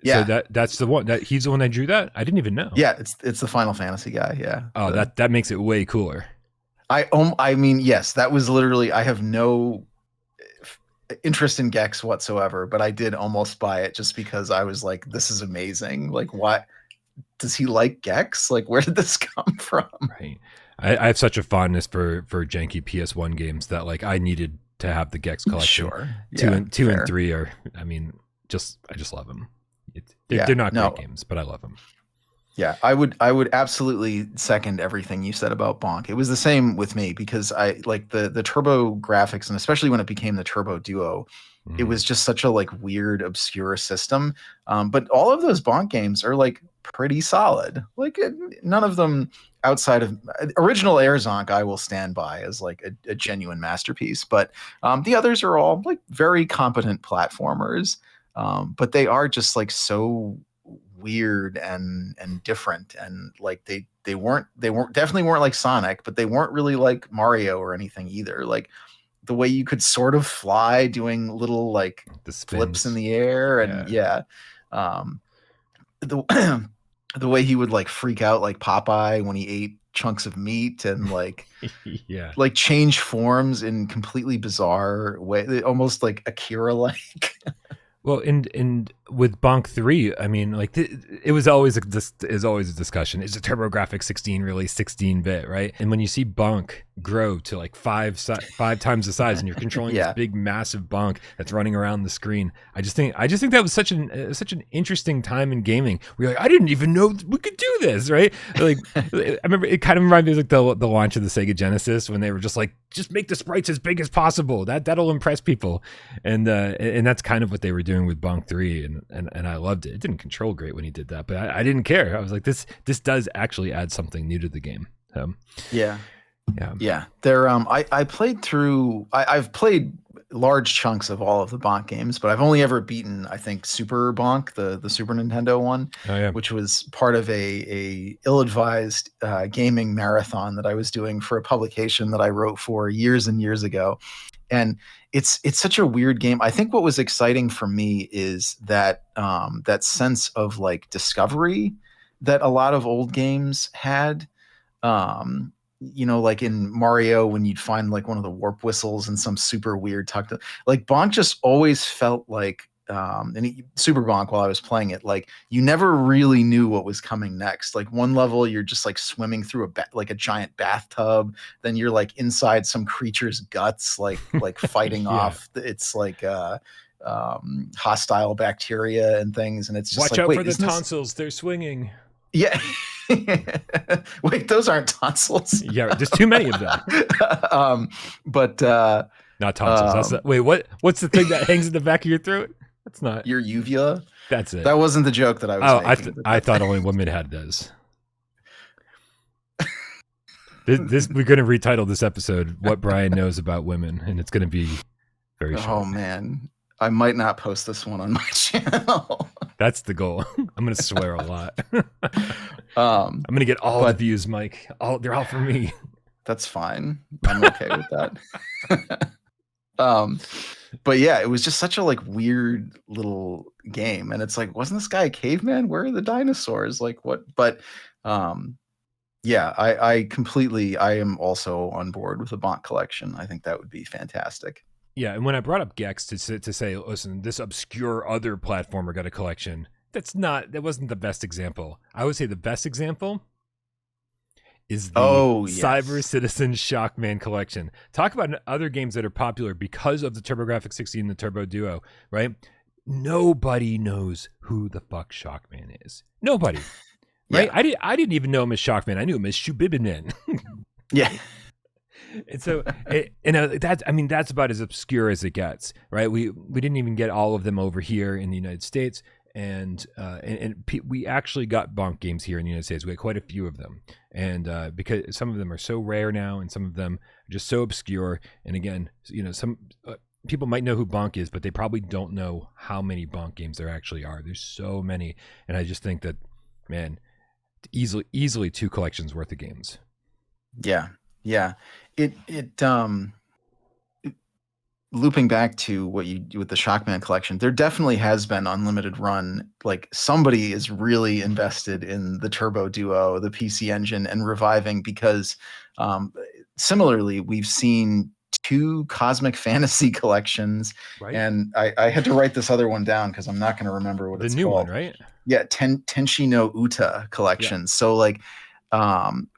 Yeah, so that's the one that he's the one that drew that. I didn't even know. Yeah, it's the Final Fantasy guy. Yeah. Oh, that makes it way cooler. I mean, yes, that was literally. I have no interest in Gex whatsoever, but I did almost buy it just because I was like, "This is amazing!" Like, what does he like Gex? Like, where did this come from? Right. I have such a fondness for janky PS1 games that I needed to have the Gex collection. Sure. Two and 3 are. I mean, I just love them. They're not great games, but I love them. Yeah, I would absolutely second everything you said about Bonk. It was the same with me because I like the TurboGrafx, and especially when it became the Turbo Duo, it was just such a weird, obscure system. But all of those Bonk games are pretty solid. None of them outside of original Airzonk I will stand by as a genuine masterpiece. But the others are all very competent platformers. But they are just so weird and different, and they definitely weren't like Sonic, but they weren't really like Mario or anything either. The way you could sort of fly doing little the flips in the air, and the way he would like freak out like Popeye when he ate chunks of meat and like yeah, like change forms in completely bizarre way, almost like Akira like. Well, and with Bonk 3, I mean, like it was always a discussion. Is the TurboGrafx 16 really 16-bit, right? And when you see Bonk grow to like five times the size, and you're controlling this big, massive Bonk that's running around the screen, I just think that was such an interesting time in gaming. We're like, I didn't even know we could do this, right? Like, I remember it kind of reminded me of like the launch of the Sega Genesis when they were just like, just make the sprites as big as possible. That'll impress people, and that's kind of what they were doing with Bonk 3, and I loved it. It didn't control great when he did that, but I didn't care. I was like, this does actually add something new to the game. Yeah. There, I played through. I've played large chunks of all of the Bonk games, but I've only ever beaten, I think, Super Bonk, the Super Nintendo one, which was part of a ill-advised gaming marathon that I was doing for a publication that I wrote for years and years ago. And it's such a weird game. I think what was exciting for me is that that sense of like discovery that a lot of old games had. Like in Mario, when you'd find like one of the warp whistles and some super weird like Bonk just always felt like Super Bonk, while I was playing it, like you never really knew what was coming next. Like one level you're just like swimming through a giant bathtub, then you're like inside some creature's guts, like fighting off it's like hostile bacteria and things, and it's just watch out for the tonsils, they're swinging. Yeah. Wait, those aren't tonsils. Yeah, there's too many of them. But not tonsils. What's the thing that hangs in the back of your throat? That's not your uvula. That's it. That wasn't the joke that I was making. I thought only women had those. This we're going to retitle this episode "What Brian Knows About Women," and it's going to be very short. Oh man, I might not post this one on my channel. That's the goal. I'm gonna swear a lot. I'm gonna get all the views, Mike. They're all for me. That's fine. I'm okay with that. But yeah, it was just such a like weird little game, and it's like, wasn't this guy a caveman? Where are the dinosaurs? Like what? But yeah, I am also on board with the Bonk collection. I think that would be fantastic. Yeah, and when I brought up Gex to say, listen, this obscure other platformer got a collection, that wasn't the best example. I would say the best example is the Cyber Citizen Shockman collection. Talk about other games that are popular because of the TurboGrafx 16 and the Turbo Duo, right? Nobody knows who the fuck Shockman is. Nobody. Right? Yeah. I didn't even know him as Shockman. I knew him as Shubibinen. Yeah. And so, that's about as obscure as it gets, right? We didn't even get all of them over here in the United States, and we actually got Bonk games here in the United States. We had quite a few of them, and because some of them are so rare now, and some of them are just so obscure. And again, some people might know who Bonk is, but they probably don't know how many Bonk games there actually are. There's so many, and I just think that, man, easily 2 collections worth of games. Yeah. Looping back to what you do with the Shockman collection, there definitely has been unlimited run. Like somebody is really invested in the Turbo Duo, the PC Engine, and reviving, because similarly, we've seen 2 Cosmic Fantasy collections, right? And I had to write this other one down because I'm not going to remember what it's called. The new one, right? Yeah, Tenshi no Uta collection. Yeah. So like,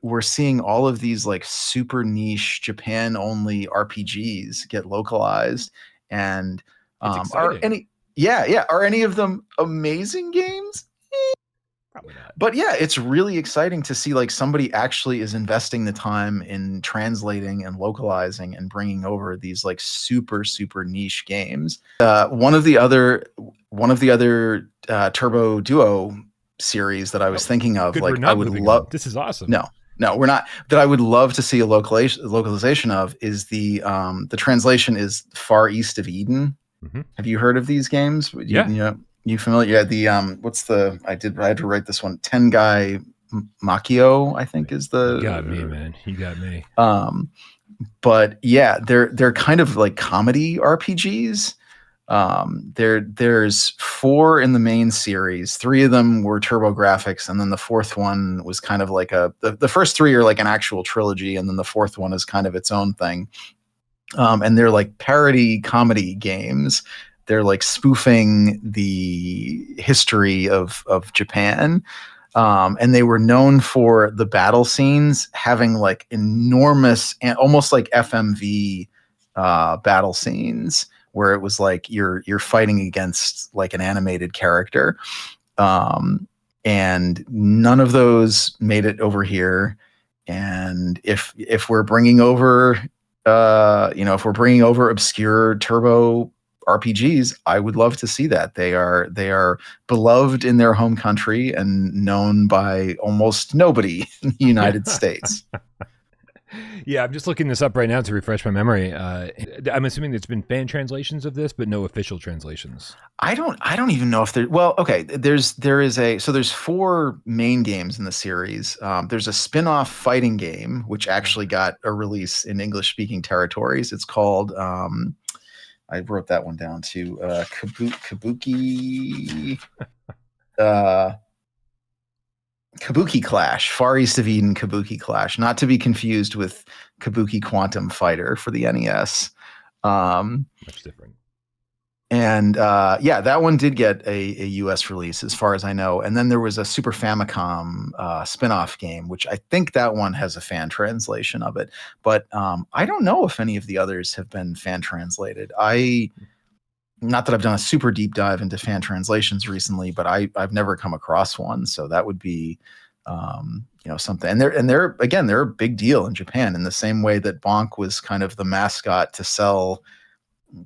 we're seeing all of these like super niche Japan only RPGs get localized, and are any of them amazing games? Probably not. But yeah, it's really exciting to see like somebody actually is investing the time in translating and localizing and bringing over these like super niche games. One of the other Turbo Duo series that I was thinking of, like I would love. This is awesome. No, we're not. That I would love to see a localization of is the translation is Far East of Eden. Mm-hmm. Have you heard of these games? Yeah. You familiar? Yeah, I had to write this one. Tengai Makio, I think is the. You got me, man. You got me. But yeah, they're kind of like comedy RPGs. There's 4 in the main series. 3 of them were TurboGrafx, and then the 4th one was kind of like the first 3 are like an actual trilogy, and then the 4th one is kind of its own thing. And they're like parody comedy games. They're like spoofing the history of Japan. And they were known for the battle scenes having like enormous and almost like FMV battle scenes, where it was like you're fighting against like an animated character. And none of those made it over here. And if we're bringing over obscure Turbo RPGs, I would love to see that. They are beloved in their home country and known by almost nobody in the United States. Yeah, I'm just looking this up right now to refresh my memory. I'm assuming there's been fan translations of this, but no official translations. I don't even know if there. Well, okay. There's 4 main games in the series. There's a spin-off fighting game which actually got a release in English-speaking territories. It's called. I wrote that one down too. Kabuki. Kabuki Clash, Far East of Eden Kabuki Clash, not to be confused with Kabuki Quantum Fighter for the NES. Much different. And that one did get a US release as far as I know. And then there was a Super Famicom spin-off game, which I think that one has a fan translation of it. But I don't know if any of the others have been fan translated. Not that I've done a super deep dive into fan translations recently, but I've never come across one. So that would be, something. And they're a big deal in Japan in the same way that Bonk was kind of the mascot to sell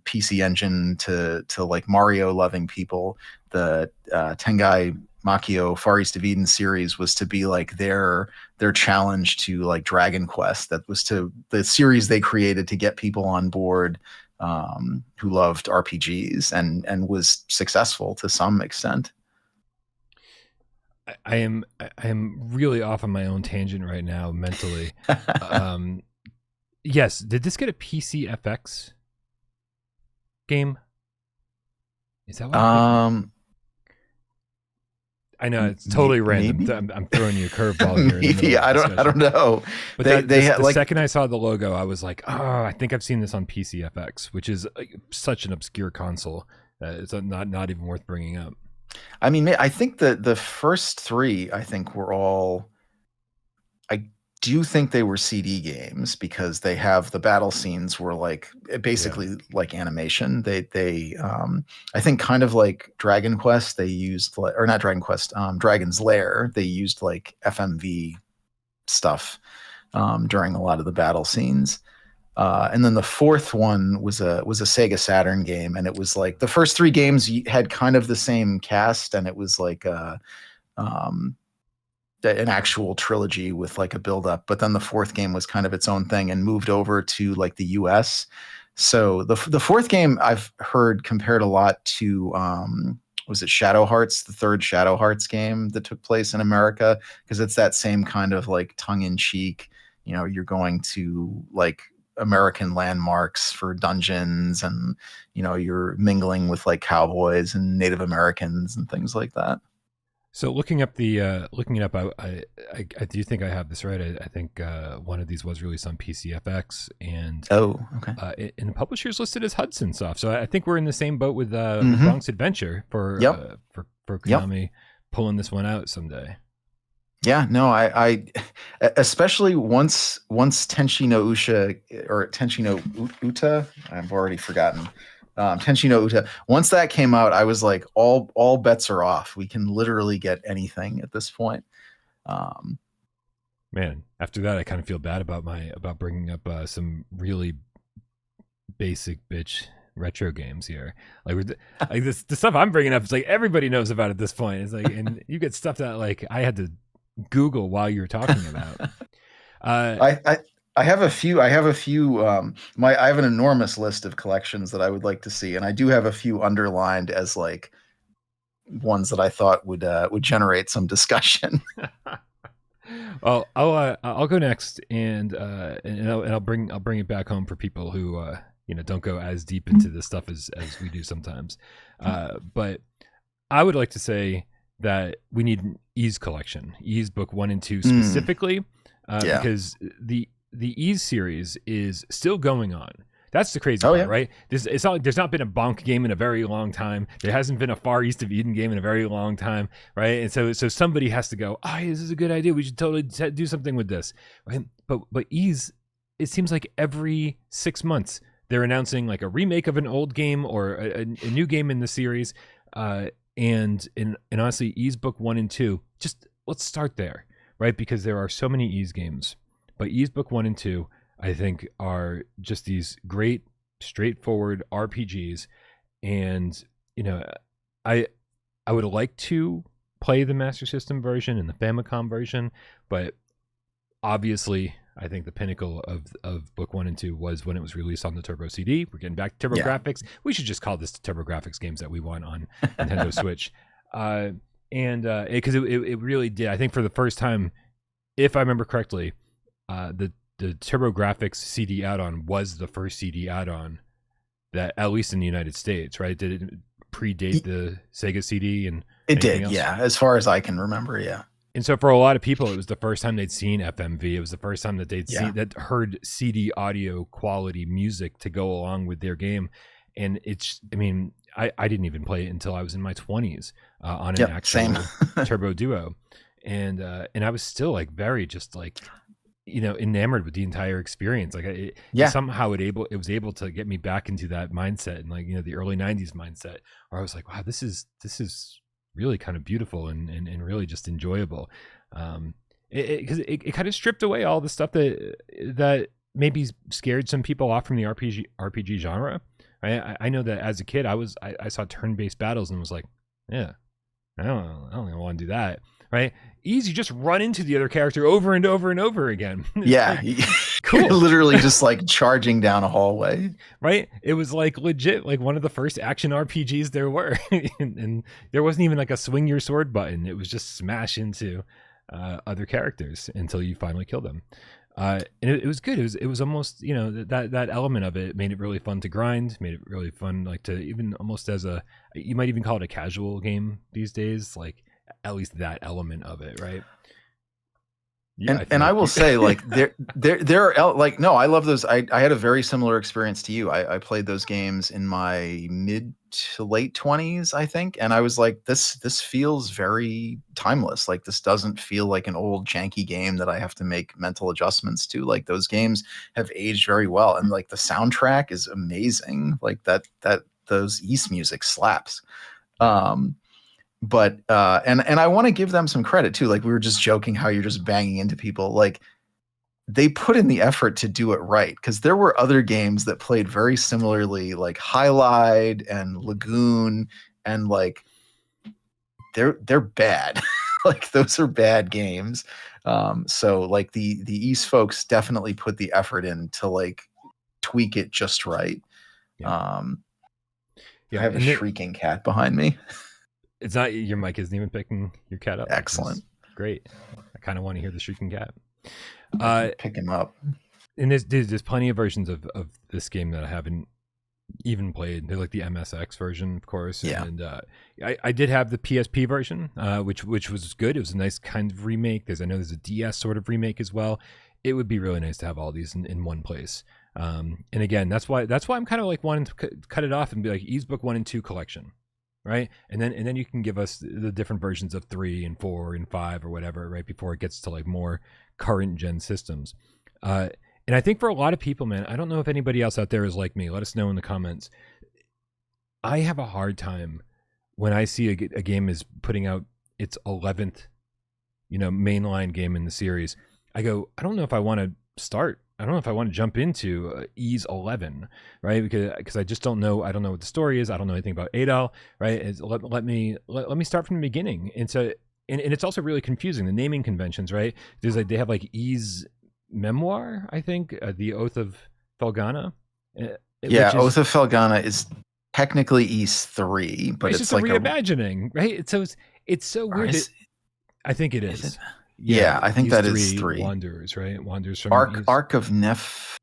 PC Engine to like Mario loving people. The Tengai Makio Far East of Eden series was to be like their challenge to like Dragon Quest. That was to the series they created to get people on board who loved RPGs and was successful to some extent. I am really off on my own tangent right now mentally. Yes, did this get a PC FX game? Is that what I know it's totally random. I'm throwing you a curveball here. Maybe I don't know. But the second I saw the logo, I was like, oh, I think I've seen this on PC FX, which is such an obscure console. It's not even worth bringing up. I mean, I think that the first three, I think, were all. I do think they were CD games because they have the battle scenes were like basically like animation. They I think kind of like Dragon Quest, they used or not Dragon Quest, Dragon's Lair. They used like FMV stuff during a lot of the battle scenes. And then the fourth one was a Sega Saturn game, and it was like the first three games had kind of the same cast, and it was like an actual trilogy with like a build up. But then the fourth game was kind of its own thing and moved over to like the US. So the fourth game I've heard compared a lot to was it Shadow Hearts, the third Shadow Hearts game that took place in America, because it's that same kind of like tongue in cheek, you know, you're going to like American landmarks for dungeons, and you know, you're mingling with like cowboys and Native Americans and things like that. So looking it up, I do think I have this right. I think one of these was released on PCFX, and okay, and the publisher's listed as Hudson Soft. So I think we're in the same boat with Bronx Adventure for Konami pulling this one out someday. Yeah, no, I especially once Tenchi no Usha or Tenchi no Uta, I've already forgotten. Tenchi no Uta. Once that came out, I was like, all bets are off. We can literally get anything at this point. Man, after that, I kind of feel bad about bringing up some really basic bitch retro games here. Like this, the stuff I'm bringing up is like everybody knows about at this point. It's like, and you get stuff that like I had to Google while you were talking about. I have a few. I have an enormous list of collections that I would like to see, and I do have a few underlined as like ones that I thought would generate some discussion. Well, I'll go next, and I'll bring it back home for people who don't go as deep into this stuff as we do sometimes. But I would like to say that we need an Ys collection, Ys book 1 and 2 specifically, because the Ys series is still going on. That's the crazy part, right? It's not like there's not been a Bonk game in a very long time. There hasn't been a Far East of Eden game in a very long time, right? And so somebody has to go, this is a good idea. We should totally do something with this, right? But Ys, it seems like every 6 months they're announcing like a remake of an old game or a new game in the series. And honestly, Ys book 1 and 2, just let's start there, right? Because there are so many Ys games, but Ys book 1 and 2, I think, are just these great, straightforward RPGs. And I would like to play the Master System version and the Famicom version, but obviously, I think the pinnacle of book 1 and 2 was when it was released on the Turbo CD. We're getting back to TurboGrafx. We should just call this the TurboGrafx games that we want on Nintendo Switch. And because it really did. I think for the first time, if I remember correctly, the TurboGrafx CD add-on was the first CD add-on that, at least in the United States, right? Did it predate the Sega CD? And it did, else? Yeah. As far as I can remember, yeah. And so for a lot of people, it was the first time they'd seen FMV. It was the first time that they'd heard CD audio quality music to go along with their game. And I didn't even play it until I was in my 20s on an actual Turbo Duo. And I was still like very just like, enamored with the entire experience. Like somehow it was able to get me back into that mindset and like, the early 90s mindset where I was like, wow, this is really kind of beautiful and really just enjoyable. Because it kind of stripped away all the stuff that maybe scared some people off from the RPG genre. I know that as a kid, I saw turn-based battles and was like, yeah, I don't want to do that. Right? Easy, just run into the other character over and over and over again. Yeah. Like, cool. Literally just like charging down a hallway. Right? It was like legit, like one of the first action RPGs there were. And there wasn't even like a swing your sword button. It was just smash into other characters until you finally kill them. And it was good. It was almost, you know, that element of it made it really fun to grind, made it really fun, like to even almost as a, you might even call it a casual game these days, like at least that element of it, right? Yeah, and I will say, like, there are like, no, I love those. I had a very similar experience to you. I played those games in my mid to late 20s, I think, and I was like, this feels very timeless. Like, this doesn't feel like an old janky game that I have to make mental adjustments to. Like, those games have aged very well, and like the soundtrack is amazing. Like those East music slaps. But and I want to give them some credit too. Like, we were just joking how you're just banging into people. Like, they put in the effort to do it right, because there were other games that played very similarly, like Highlight and Lagoon, and like they're bad. Like, those are bad games. So like the East folks definitely put the effort in to like tweak it just right. Yeah. I have a shrieking cat behind me. It's not, your mic isn't even picking your cat up. Excellent. Great. I kind of want to hear the shrieking cat. Pick him up. And there's plenty of versions of this game that I haven't even played. There's like the MSX version, of course. Yeah. And I did have the PSP version, which was good. It was a nice kind of remake. I know there's a DS sort of remake as well. It would be really nice to have all these in one place. And again, that's why I'm kind of like wanting to cut it off and be like Ys Book 1 and 2 collection. Right, and then you can give us the different versions of 3 and 4 and 5 or whatever, right, before it gets to like more current gen systems. And I think for a lot of people, man, I don't know if anybody else out there is like me. Let us know in the comments. I have a hard time when I see a game is putting out its 11th, mainline game in the series. I go, I don't know if I want to start. I don't know if I want to jump into Ys 11, right? Because I just don't know. I don't know what the story is. I don't know anything about Adal, right? Let me start from the beginning. And so, and it's also really confusing, the naming conventions, right? There's like, they have like Ys Memoir, I think, the Oath of Felghana. Oath of Felghana is technically Ys 3, but it's just like a reimagining, right? It's so weird. I think it is. Yeah, I think that is 3. Wanderers, right? Wanderers from Ark of Nef.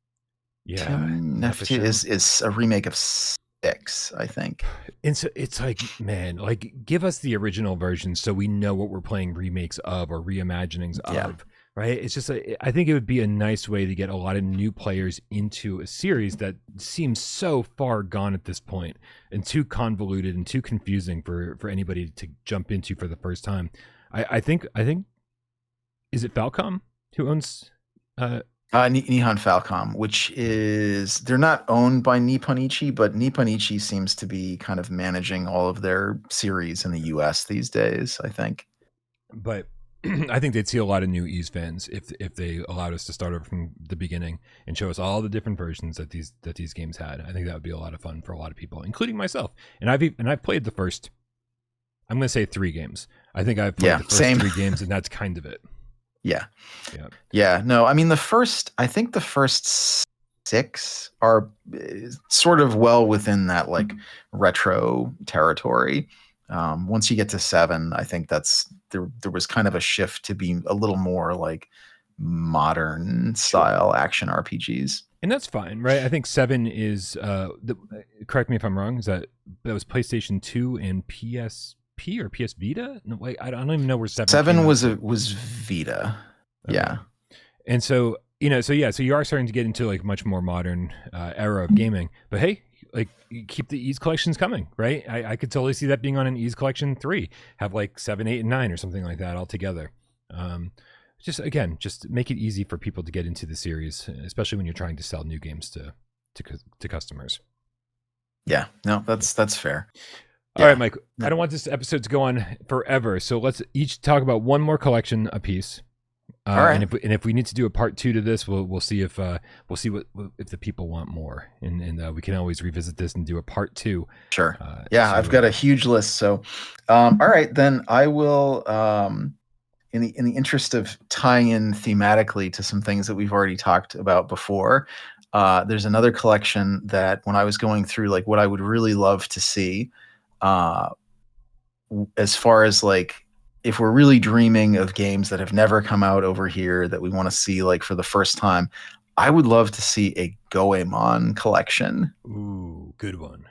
Yeah, Nefti is a remake of 6, I think. And so it's like, man, like, give us the original version so we know what we're playing remakes of or reimaginings of, right? It's just, I think it would be a nice way to get a lot of new players into a series that seems so far gone at this point and too convoluted and too confusing for anybody to jump into for the first time. I think. Is it Falcom who owns? Nihon Falcom, which is, they're not owned by Nipponichi, but Nipponichi seems to be kind of managing all of their series in the US these days, I think. But I think they'd see a lot of new Ys fans if they allowed us to start over from the beginning and show us all the different versions that these games had. I think that would be a lot of fun for a lot of people, including myself. And I've played the first, I'm going to say 3 games. I think I've played the first 3 games, and that's kind of it. Yeah. No, I mean, I think the first 6 are sort of well within that like retro territory. Once you get to 7, I think there was kind of a shift to be a little more like modern style action RPGs. And that's fine, right? I think 7 is correct me if I'm wrong, is that was PlayStation 2 and PSP or PS Vita? No, wait, I don't even know where 7 was Vita. Okay. Yeah. And so, so you are starting to get into like much more modern era of gaming. But hey, like, you keep the Ys collections coming, right? I could totally see that being on an Ys collection 3, have like 7, 8, and 9 or something like that all together. Just make it easy for people to get into the series, especially when you're trying to sell new games to customers. Yeah, no, that's fair. All right, Mike, I don't want this episode to go on forever, so let's each talk about one more collection apiece. All right. And if we need to do a part 2 to this, we'll see if the people want more, and we can always revisit this and do a part 2. Sure. I've got a huge list. So, all right, then I will in the interest of tying in thematically to some things that we've already talked about before, there's another collection that when I was going through like what I would really love to see, as far as like if we're really dreaming of games that have never come out over here that we want to see like for the first time, I would love to see a Goemon collection. Ooh, good one.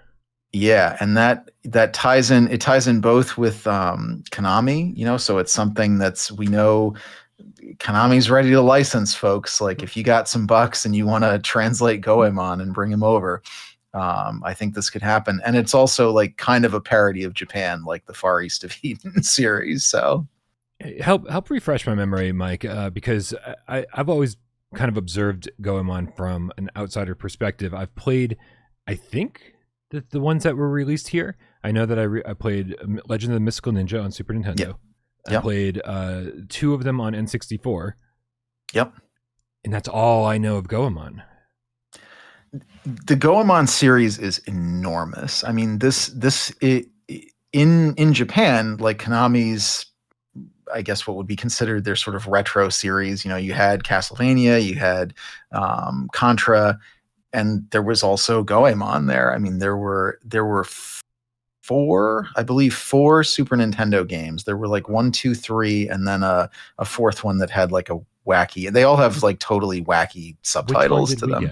Yeah, and that ties in. It ties in both with Konami, you know, so it's something that's we know Konami's ready to license, folks. Like if you got some bucks and you want to translate Goemon and bring him over, I think this could happen. And it's also like kind of a parody of Japan, like the Far East of Eden series. So help refresh my memory, Mike, because I've always kind of observed Goemon from an outsider perspective. I've played, I think, the ones that were released here. I know that I played Legend of the Mystical Ninja on Super Nintendo. Yep. I played 2 of them on N64. Yep. And that's all I know of Goemon. The Goemon series is enormous. I mean, in Japan, like Konami's, I guess what would be considered their sort of retro series. You know, you had Castlevania, you had Contra, and there was also Goemon there. I mean, there were 4 Super Nintendo games. There were like 1, 2, 3, and then a fourth one that had like a wacky. They all have like totally wacky subtitles to them.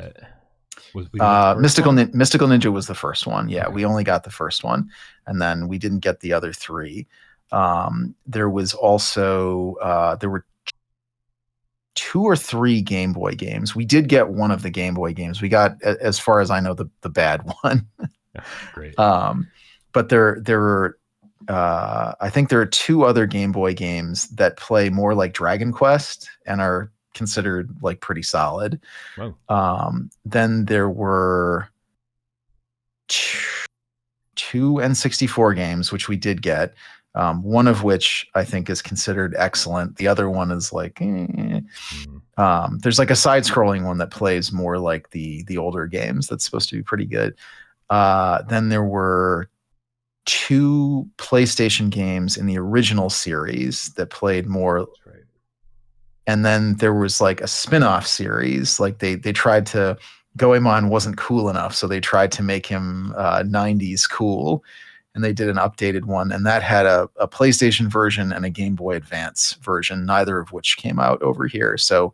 Mystical Ninja was the first one. Yeah, okay. We only got the first one, and then we didn't get the other 3. There was also there were 2 or 3 Game Boy games. We did get one of the Game Boy games. We got, as far as I know, the bad one. Great. But there were, I think there are 2 other Game Boy games that play more like Dragon Quest and are considered like pretty solid. Wow. Then there were 2 N64 games, which we did get. One of which I think is considered excellent. The other one is like, there's like a side-scrolling one that plays more like the older games. That's supposed to be pretty good. Then there were 2 PlayStation games in the original series that played more. That's right. And then there was like a spin-off series. Like they tried to, Goemon wasn't cool enough, so they tried to make him 90s cool. And they did an updated one, and that had a PlayStation version and a Game Boy Advance version, neither of which came out over here. So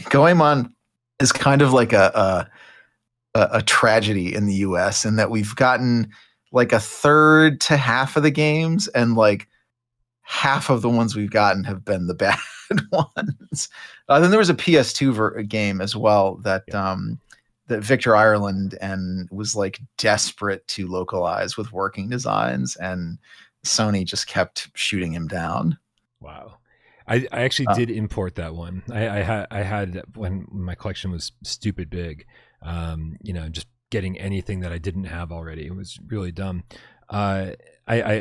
Goemon is kind of like a tragedy in the US in that we've gotten like a third to half of the games, and like half of the ones we've gotten have been the bad ones. Then there was a PS2 game as well that that Victor Ireland and was like desperate to localize with working designs, and Sony just kept shooting him down. Wow. I actually did import that one. I had when my collection was stupid big, you know, just getting anything that I didn't have already. It was really dumb. I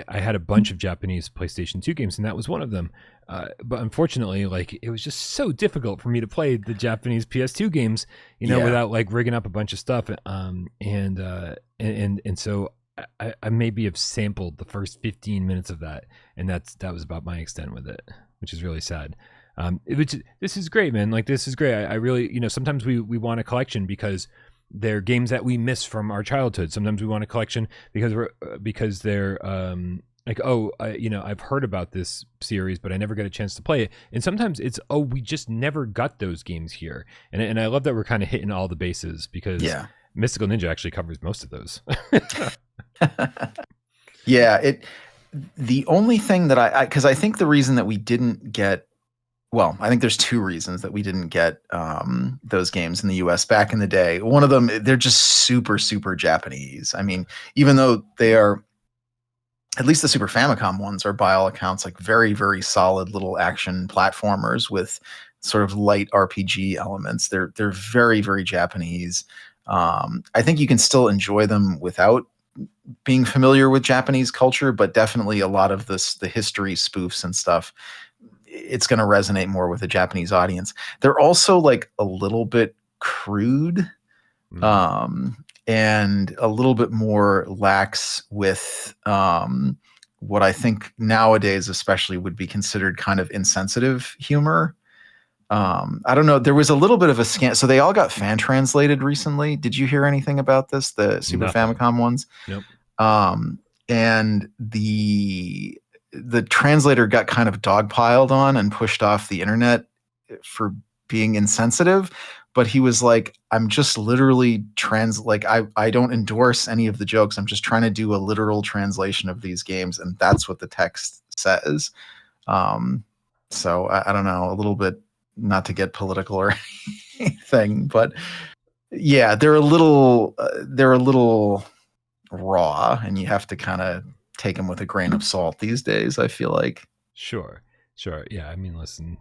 had a bunch of Japanese PlayStation 2 games, and that was one of them. But unfortunately, like it was just so difficult for me to play the Japanese PS2 games, you know, without like rigging up a bunch of stuff. And so I maybe have sampled the first 15 minutes of that, and that was about my extent with it, which is really sad. This is great, man. Like this is great. I really, you know, sometimes we want a collection because they're games that we miss from our childhood. Sometimes we want a collection because they're like, you know, I've heard about this series, but I never got a chance to play it. And sometimes it's, we just never got those games here. And I love that we're kind of hitting all the bases because Mystical Ninja actually covers most of those. The only thing that because I think the reason that we didn't get, well, I think there's 2 reasons that we didn't get those games in the US back in the day. One of them, they're just super, super Japanese. I mean, even though they are, at least the Super Famicom ones are by all accounts like very, very solid little action platformers with sort of light RPG elements. They're very, very Japanese. I think you can still enjoy them without being familiar with Japanese culture, but definitely a lot of the history spoofs and stuff, it's going to resonate more with a Japanese audience. They're also like a little bit crude, and a little bit more lax with what I think nowadays especially would be considered kind of insensitive humor. I don't know. There was a little bit of a scan. So they all got fan translated recently. Did you hear anything about this? The Super Famicom ones? Nope. And the translator got kind of dogpiled on and pushed off the internet for being insensitive. But he was like, I'm just literally I don't endorse any of the jokes. I'm just trying to do a literal translation of these games. And that's what the text says. So I don't know, a little bit, not to get political or anything, but yeah, they're a little raw, and you have to kind of take them with a grain of salt these days, I feel like. Sure. Yeah. I mean, listen,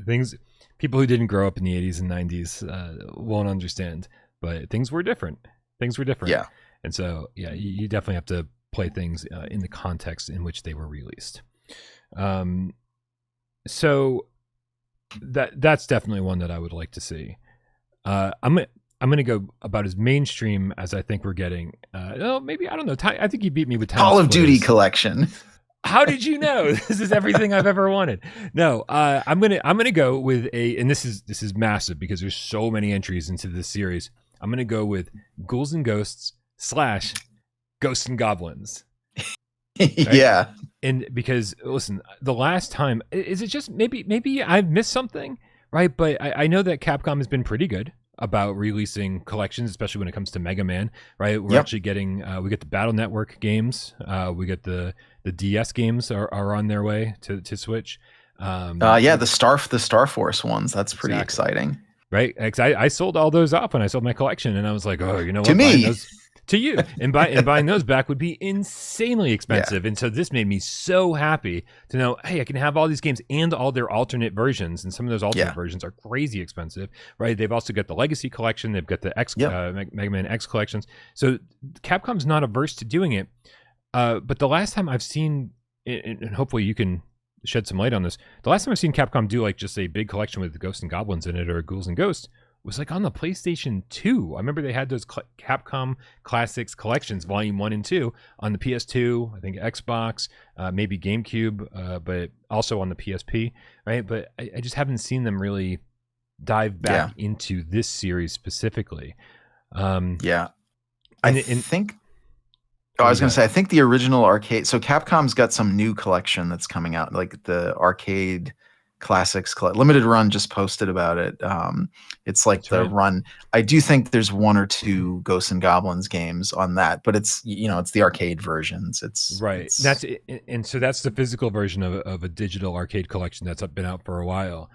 things people who didn't grow up in the 80s and 90s won't understand, but things were different. Yeah. And so, yeah, you definitely have to play things in the context in which they were released. So that's definitely one that I would like to see. I'm going to go about as mainstream as I think we're getting. Maybe, I don't know. I think you beat me with Call of Duty collection. How did you know? This is everything I've ever wanted. No, I'm gonna go with and this is massive because there's so many entries into this series. I'm gonna go with Ghouls and Ghosts / Ghosts and Goblins. Right? Yeah. And because, listen, the last time, is it just maybe I've missed something, right? But I know that Capcom has been pretty good about releasing collections, especially when it comes to Mega Man, right? We're actually getting, we get the Battle Network games, we get the DS games are on their way to Switch. The Star Force ones, that's pretty exciting. Right? I sold all those off when I sold my collection, and I was like, oh, you know what? To me. To you, and buying those back would be insanely expensive. And so this made me so happy to know, hey, I can have all these games and all their alternate versions, and some of those alternate versions are crazy expensive, right? They've also got the Legacy Collection, they've got the Mega Man X collections. So Capcom's not averse to doing it. But the last time I've seen, and hopefully you can shed some light on this, the last time I've seen Capcom do like just a big collection with Ghosts and Goblins in it or Ghouls and Ghosts was like on the PlayStation 2. I remember they had those Capcom Classics collections, Volume 1 and 2, on the PS2, I think Xbox, maybe GameCube, but also on the PSP, right? But I just haven't seen them really dive back into this series specifically. I think the original arcade, so Capcom's got some new collection that's coming out, like the Arcade Classics limited run just posted about it. It's like run. I do think there's 1 or 2 Ghosts and Goblins games on that, but it's it's the arcade versions. That's and so that's the physical version of a digital arcade collection that's been out for a while.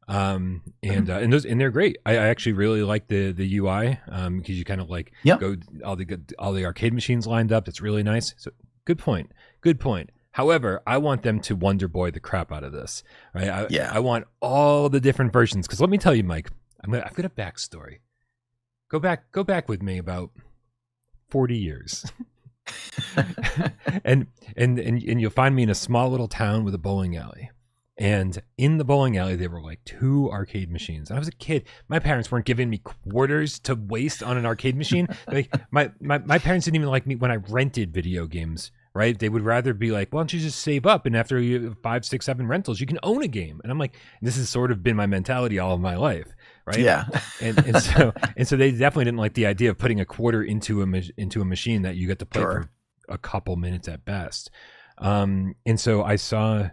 And they're great. I actually really like the UI because you kind of like go all the arcade machines lined up. It's really nice. So good point. However, I want them to Wonder Boy the crap out of this, right? I want all the different versions, because let me tell you, Mike, I've got a backstory. Go back with me about 40 years, and you'll find me in a small little town with a bowling alley. And in the bowling alley, there were like 2 arcade machines. And I was a kid. My parents weren't giving me quarters to waste on an arcade machine. Like my parents didn't even like me when I rented video games. Right? They would rather be like, why don't you just save up? And after you have 5, 6, 7 rentals, you can own a game. And I'm like, this has sort of been my mentality all of my life. Right. Yeah. and so they definitely didn't like the idea of putting a quarter into a machine that you get to play for a couple minutes at best. And so I saw,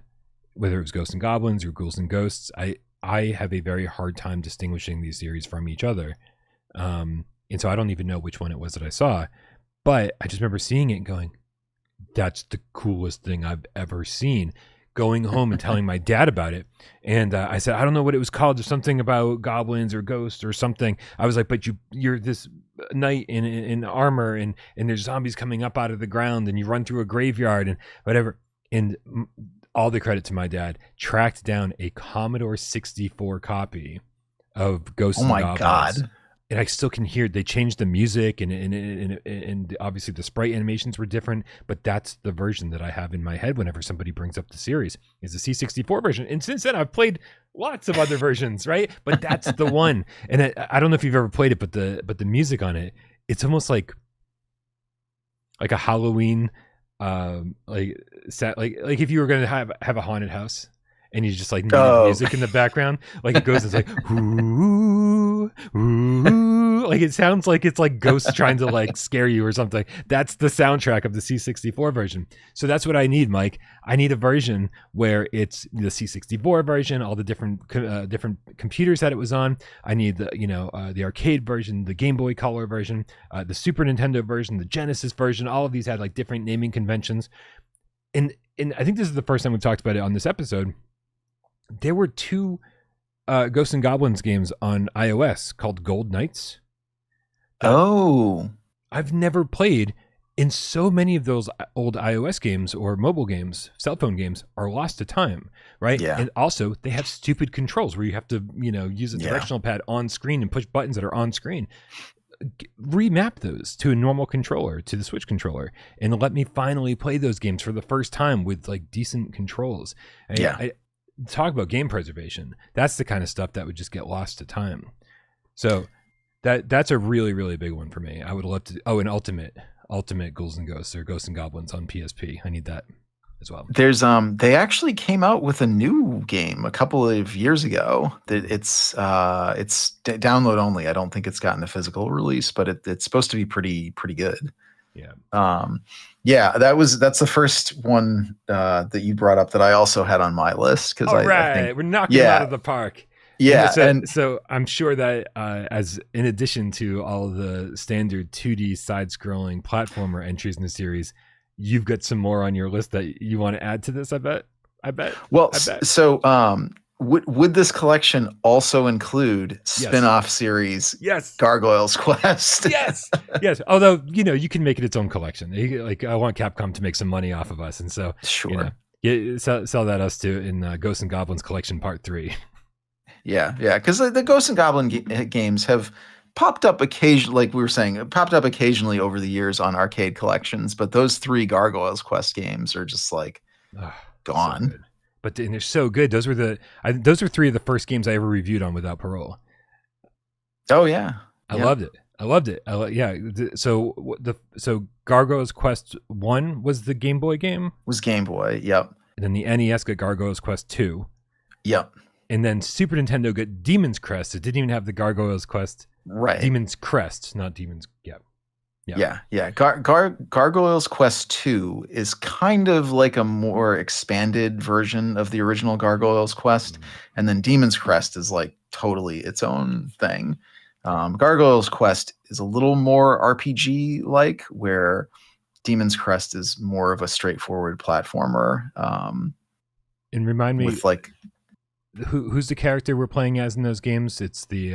whether it was Ghosts and Goblins or Ghouls and Ghosts, I have a very hard time distinguishing these series from each other. And so I don't even know which one it was that I saw, but I just remember seeing it and going, that's the coolest thing I've ever seen. Going home and telling my dad about it. And I said, I don't know what it was called. There's something about goblins or ghosts or something. I was like, but you're this knight in armor and there's zombies coming up out of the ground and you run through a graveyard and whatever. And all the credit to my dad, tracked down a Commodore 64 copy of Ghosts and Goblins. Oh my God. And I still can hear they changed the music and obviously the sprite animations were different, but that's the version that I have in my head whenever somebody brings up the series is the C64 version. And since then I've played lots of other versions, right? But that's the one. And I don't know if you've ever played it, but the music on it, it's almost like a Halloween like like if you were gonna have a haunted house and you just like need music in the background, like it goes, it's like ooh, ooh, like it sounds like it's like ghosts trying to like scare you or something. That's the soundtrack of the C64 version. So that's what I need, Mike. I need a version where it's the C64 version, all the different computers that it was on. I need the the arcade version, the Game Boy Color version, the Super Nintendo version, the Genesis version. All of these had like different naming conventions, and I think this is the first time we've talked about it on this episode. There were 2 Ghosts and Goblins games on iOS called Gold Knights. I've never played, and so many of those old iOS games or mobile games, cell phone games, are lost to time, right? Yeah. And also, they have stupid controls where you have to, use a directional pad on screen and push buttons that are on screen. Remap those to a normal controller, to the Switch controller, and let me finally play those games for the first time with like decent controls. Talk about game preservation. That's the kind of stuff that would just get lost to time. So that's a really, really big one for me. I would love to. Oh, and Ultimate Ghouls and Ghosts or Ghosts and Goblins on PSP. I need that as well. There's they actually came out with a new game a couple of years ago. It's download only. I don't think it's gotten a physical release, but it's supposed to be pretty good. Yeah. That's the first one that you brought up that I also had on my list, because I think we're knocking it out of the park. Yeah, so I'm sure that as in addition to all the standard 2D side-scrolling platformer entries in the series, you've got some more on your list that you want to add to this. I bet. Well, so would this collection also include spin-off series? Yes. Gargoyles Quest. Yes. Although you can make it its own collection. Like I want Capcom to make some money off of us, and so sure, sell that us too in Ghosts and Goblins Collection Part 3. Yeah, because the Ghosts and Goblin games have popped up occasionally, like we were saying, popped up occasionally over the years on arcade collections, but those 3 Gargoyles Quest games are just like gone. So but they're so good. Those were 3 of the first games I ever reviewed on Without Parole. Oh yeah, I loved it. So Gargoyles Quest 1 was the Game Boy game. Was Game Boy, yep. And then the NES got Gargoyles Quest 2. Yep. And then Super Nintendo got Demon's Crest. It didn't even have the Gargoyles Quest. Right. Demon's Crest, not Demon's. Yeah. Gargoyles Quest 2 is kind of like a more expanded version of the original Gargoyles Quest. And then Demon's Crest is like totally its own thing. Gargoyles Quest is a little more RPG-like, where Demon's Crest is more of a straightforward platformer. And remind me, with like, who's the character we're playing as in those games? It's the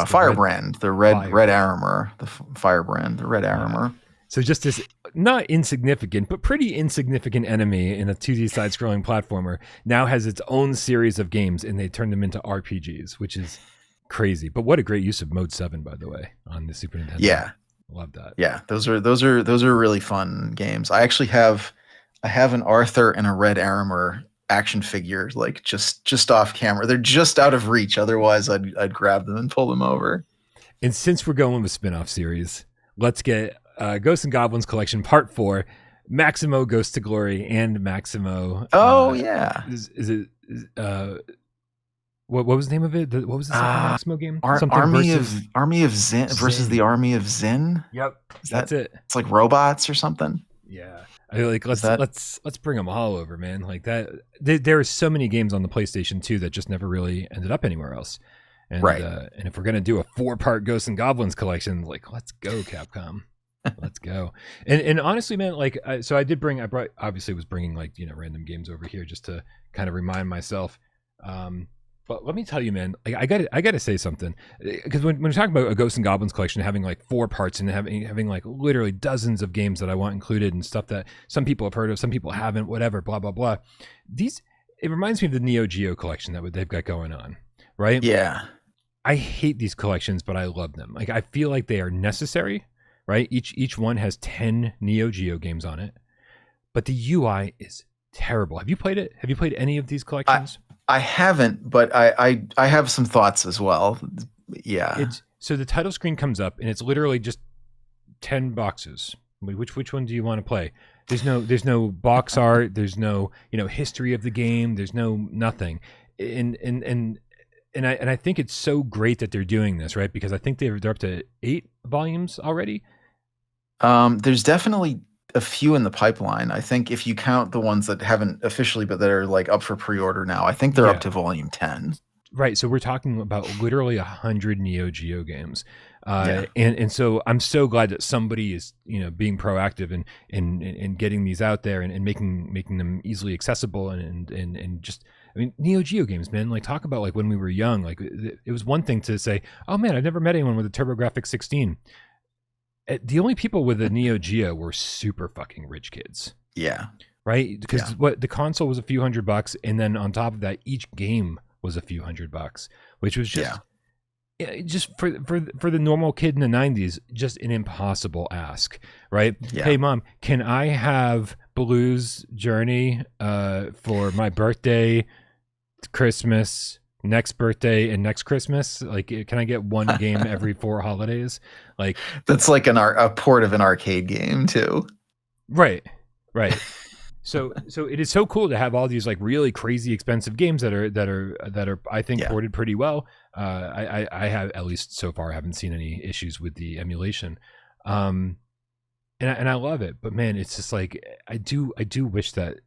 Firebrand, the red Aramer, the Firebrand, the red Aramer. So just this not insignificant, but pretty insignificant enemy in a 2D side-scrolling platformer now has its own series of games, and they turned them into RPGs, which is crazy. But what a great use of Mode 7, by the way, on the Super Nintendo. Yeah, love that. Yeah, those are really fun games. I actually have an Arthur and a red Aramer action figure, like just off camera. They're just out of reach. Otherwise, I'd grab them and pull them over. And since we're going with spin-off series, let's get Ghosts and Goblins Collection Part 4, Maximo Goes to Glory, and Maximo. Yeah. Is it? What was the name of it? What was the Maximo game? Army of Zin versus the Army of Zin. Yep, that's it. It's like robots or something. Yeah. Let's bring them all over, man. Like that. There are so many games on the PlayStation 2 that just never really ended up anywhere else. And, right. And if we're gonna do a 4-part Ghosts and Goblins collection, like let's go, Capcom. Let's go. And honestly, man, like I was bringing like random games over here just to kind of remind myself. But let me tell you, man, like I got to say something, because when we're talking about a Ghosts and Goblins collection having like 4 parts and having like literally dozens of games that I want included and stuff that some people have heard of, some people haven't, whatever, blah blah blah. It reminds me of the Neo Geo collection that they've got going on, right? Yeah. I hate these collections, but I love them. Like I feel like they are necessary, right? Each one has 10 Neo Geo games on it, but the UI is terrible. Have you played it? Have you played any of these collections? I haven't, but I have some thoughts as well. Yeah. So the title screen comes up and it's literally just 10 boxes. Which one do you want to play? There's no box art. There's no history of the game. There's no nothing. And I think it's so great that they're doing this, right? Because I think they're up to 8 volumes already. There's definitely a few in the pipeline. I think if you count the ones that haven't officially, but that are like up for pre-order now, I think they're up to volume 10. Right. So we're talking about literally 100 Neo Geo games. And so I'm so glad that somebody is, being proactive and getting these out there and making them easily accessible and just, I mean, Neo Geo games, man, like talk about like when we were young, like it was one thing to say, oh man, I've never met anyone with a TurboGrafx 16. The only people with a Neo Geo were super fucking rich kids. Yeah. Right. Because what the console was a few $100, and then on top of that, each game was a few $100, which was just for the normal kid in the 90s, just an impossible ask, right? Yeah. Hey mom, can I have Blues Journey for my birthday, Christmas, next birthday, and next Christmas? Like, can I get one game every 4 holidays? Like, that's like a port of an arcade game too. Right. So it is so cool to have all these like really crazy expensive games that are I think ported pretty well. I have, at least so far, haven't seen any issues with the emulation, and I love it. But man, it's just like I do wish that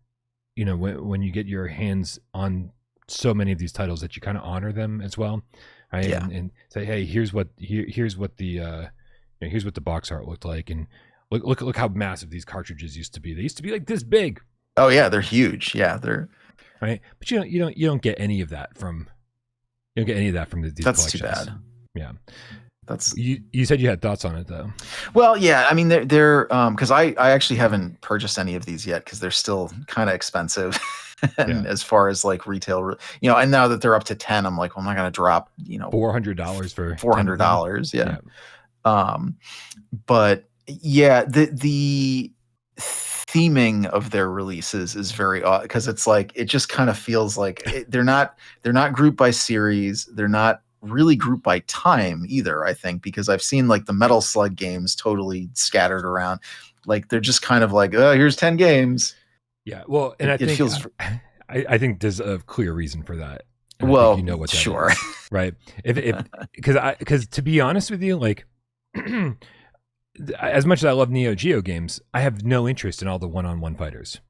when you get your hands on so many of these titles that you kind of honor them as well, right? Yeah. And say, hey, here's what the box art looked like, and Look how massive these cartridges used to be. They used to be like this big. Oh yeah, they're huge. Yeah, they're right. But you don't get any of that from these collections. That's too bad. Yeah. You said you had thoughts on it though. Well, yeah, I mean they're because I actually haven't purchased any of these yet because they're still kind of expensive. And as far as like retail, and now that they're up to 10, I'm like, well, I'm not going to drop, $400 for $400. Yeah. But yeah, the theming of their releases is very odd because it's like it just kind of feels like they're not grouped by series. They're not really grouped by time either, I think, because I've seen like the Metal Slug games totally scattered around. Like they're just kind of like, oh, here's 10 games. Yeah, well, and I think there's a clear reason for that. And well, what that sure, is, right? Because to be honest with you, like. As much as I love Neo Geo games, I have no interest in all the one-on-one fighters.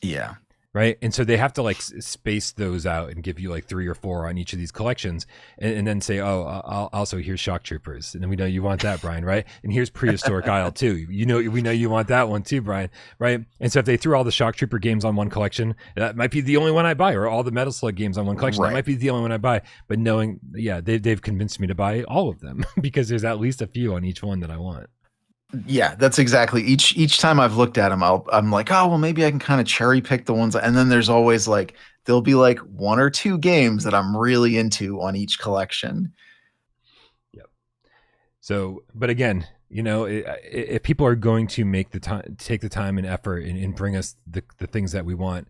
Yeah. Right. And so they have to like space those out and give you like 3 or 4 on each of these collections and then say, also here's Shock Troopers. And then we know you want that, Brian. Right. And here's Prehistoric Isle too. We know you want that one too, Brian. Right. And so if they threw all the Shock Trooper games on one collection, that might be the only one I buy, or all the Metal Slug games on one collection. Right. That might be the only one I buy. But knowing, they've convinced me to buy all of them because there's at least a few on each one that I want. Yeah, that's exactly each time I've looked at them, I'm like, oh, well, maybe I can kind of cherry pick the ones. And then there's always like, there'll be like 1 or 2 games that I'm really into on each collection. Yep. So, but again, if people are going to take the time and effort and bring us the things that we want,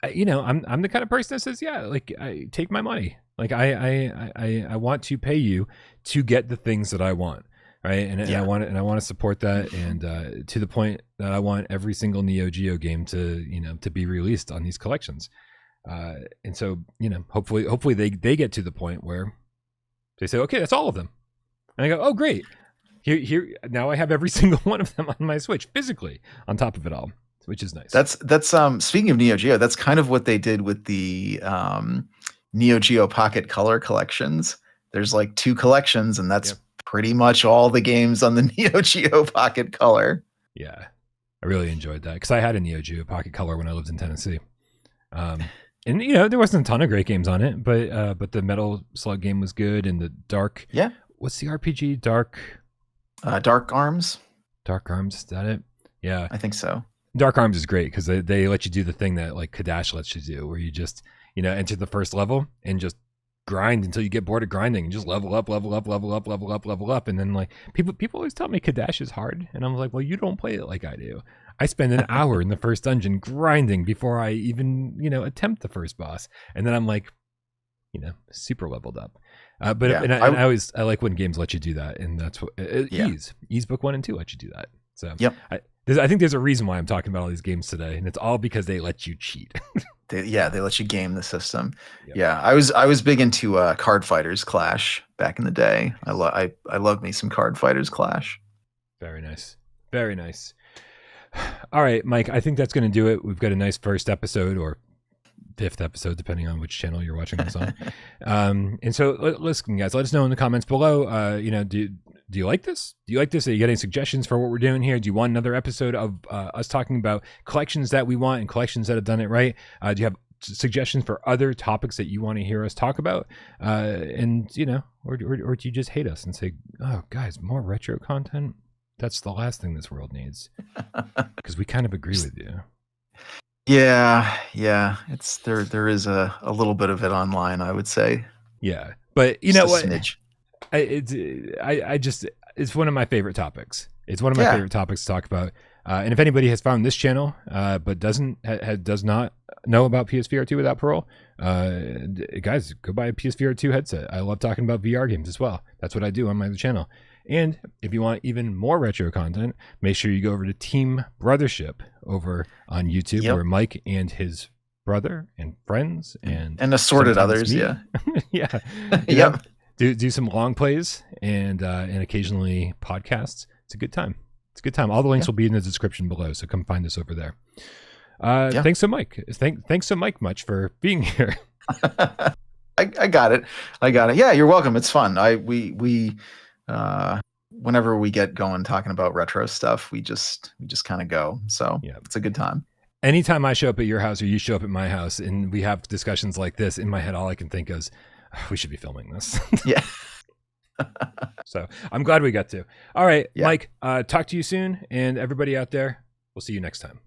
I'm the kind of person that says, yeah, like I take my money. Like I want to pay you to get the things that I want. Right. And I want to support that. And to the point that I want every single Neo Geo game to be released on these collections. And so, hopefully they get to the point where they say, okay, that's all of them. And I go, oh, great. Here now I have every single one of them on my Switch physically on top of it all, which is nice. That's speaking of Neo Geo, that's kind of what they did with the Neo Geo Pocket Color collections. There's like 2 collections, and that's pretty much all the games on the Neo Geo Pocket Color. Yeah, I really enjoyed that because I had a Neo Geo Pocket Color when I lived in Tennessee. And there wasn't a ton of great games on it, but the Metal Slug game was good, and the Dark. Yeah. What's the RPG? Dark Arms. Dark Arms. Is that it? Yeah, I think so. Dark Arms is great because they let you do the thing that like Kadash lets you do, where you just enter the first level and just grind until you get bored of grinding and just level up, and then like people always tell me Kadash is hard, and I'm like, well, you don't play it like I do. I spend an hour in the first dungeon grinding before I even attempt the first boss, and then I'm like super leveled up. I like when games let you do that, and that's what Ease Book 1 and 2 let you do that. So yep. I think there's a reason why I'm talking about all these games today, and it's all because they let you cheat. They let you game the system. Yep. Yeah, I was big into Card Fighters Clash back in the day. I love me some Card Fighters Clash. Very nice. Very nice. All right, Mike, I think that's going to do it. We've got a nice first episode, or fifth episode, depending on which channel you're watching this on. And so, listen, guys, let us know in the comments below. Do you like this? Do you like this? Are you getting suggestions for what we're doing here? Do you want another episode of us talking about collections that we want and collections that have done it right? Do you have suggestions for other topics that you want to hear us talk about? Or do you just hate us and say, oh, guys, more retro content? That's the last thing this world needs. Because we kind of agree with you. Yeah. It's there is a little bit of it online, I would say. Yeah, but you know what? It's one of my favorite topics. It's one of my favorite topics to talk about. And if anybody has found this channel but does not know about PSVR 2 without parole, guys, go buy a PSVR 2 headset. I love talking about VR games as well. That's what I do on my channel. And if you want even more retro content, make sure you go over to Team Brothership over on YouTube, where Mike and his brother and friends and assorted others, yeah, do some long plays and occasionally podcasts. It's a good time. All the links will be in the description below, so come find us over there. Thanks so Mike. Thanks so Mike much for being here. I got it. Yeah, you're welcome. It's fun. We whenever we get going talking about retro stuff, we just kind of go. So it's a good time. Anytime I show up at your house or you show up at my house and we have discussions like this, in my head, all I can think is, we should be filming this. Yeah. So I'm glad we got to. All right, Mike, talk to you soon. And everybody out there, we'll see you next time.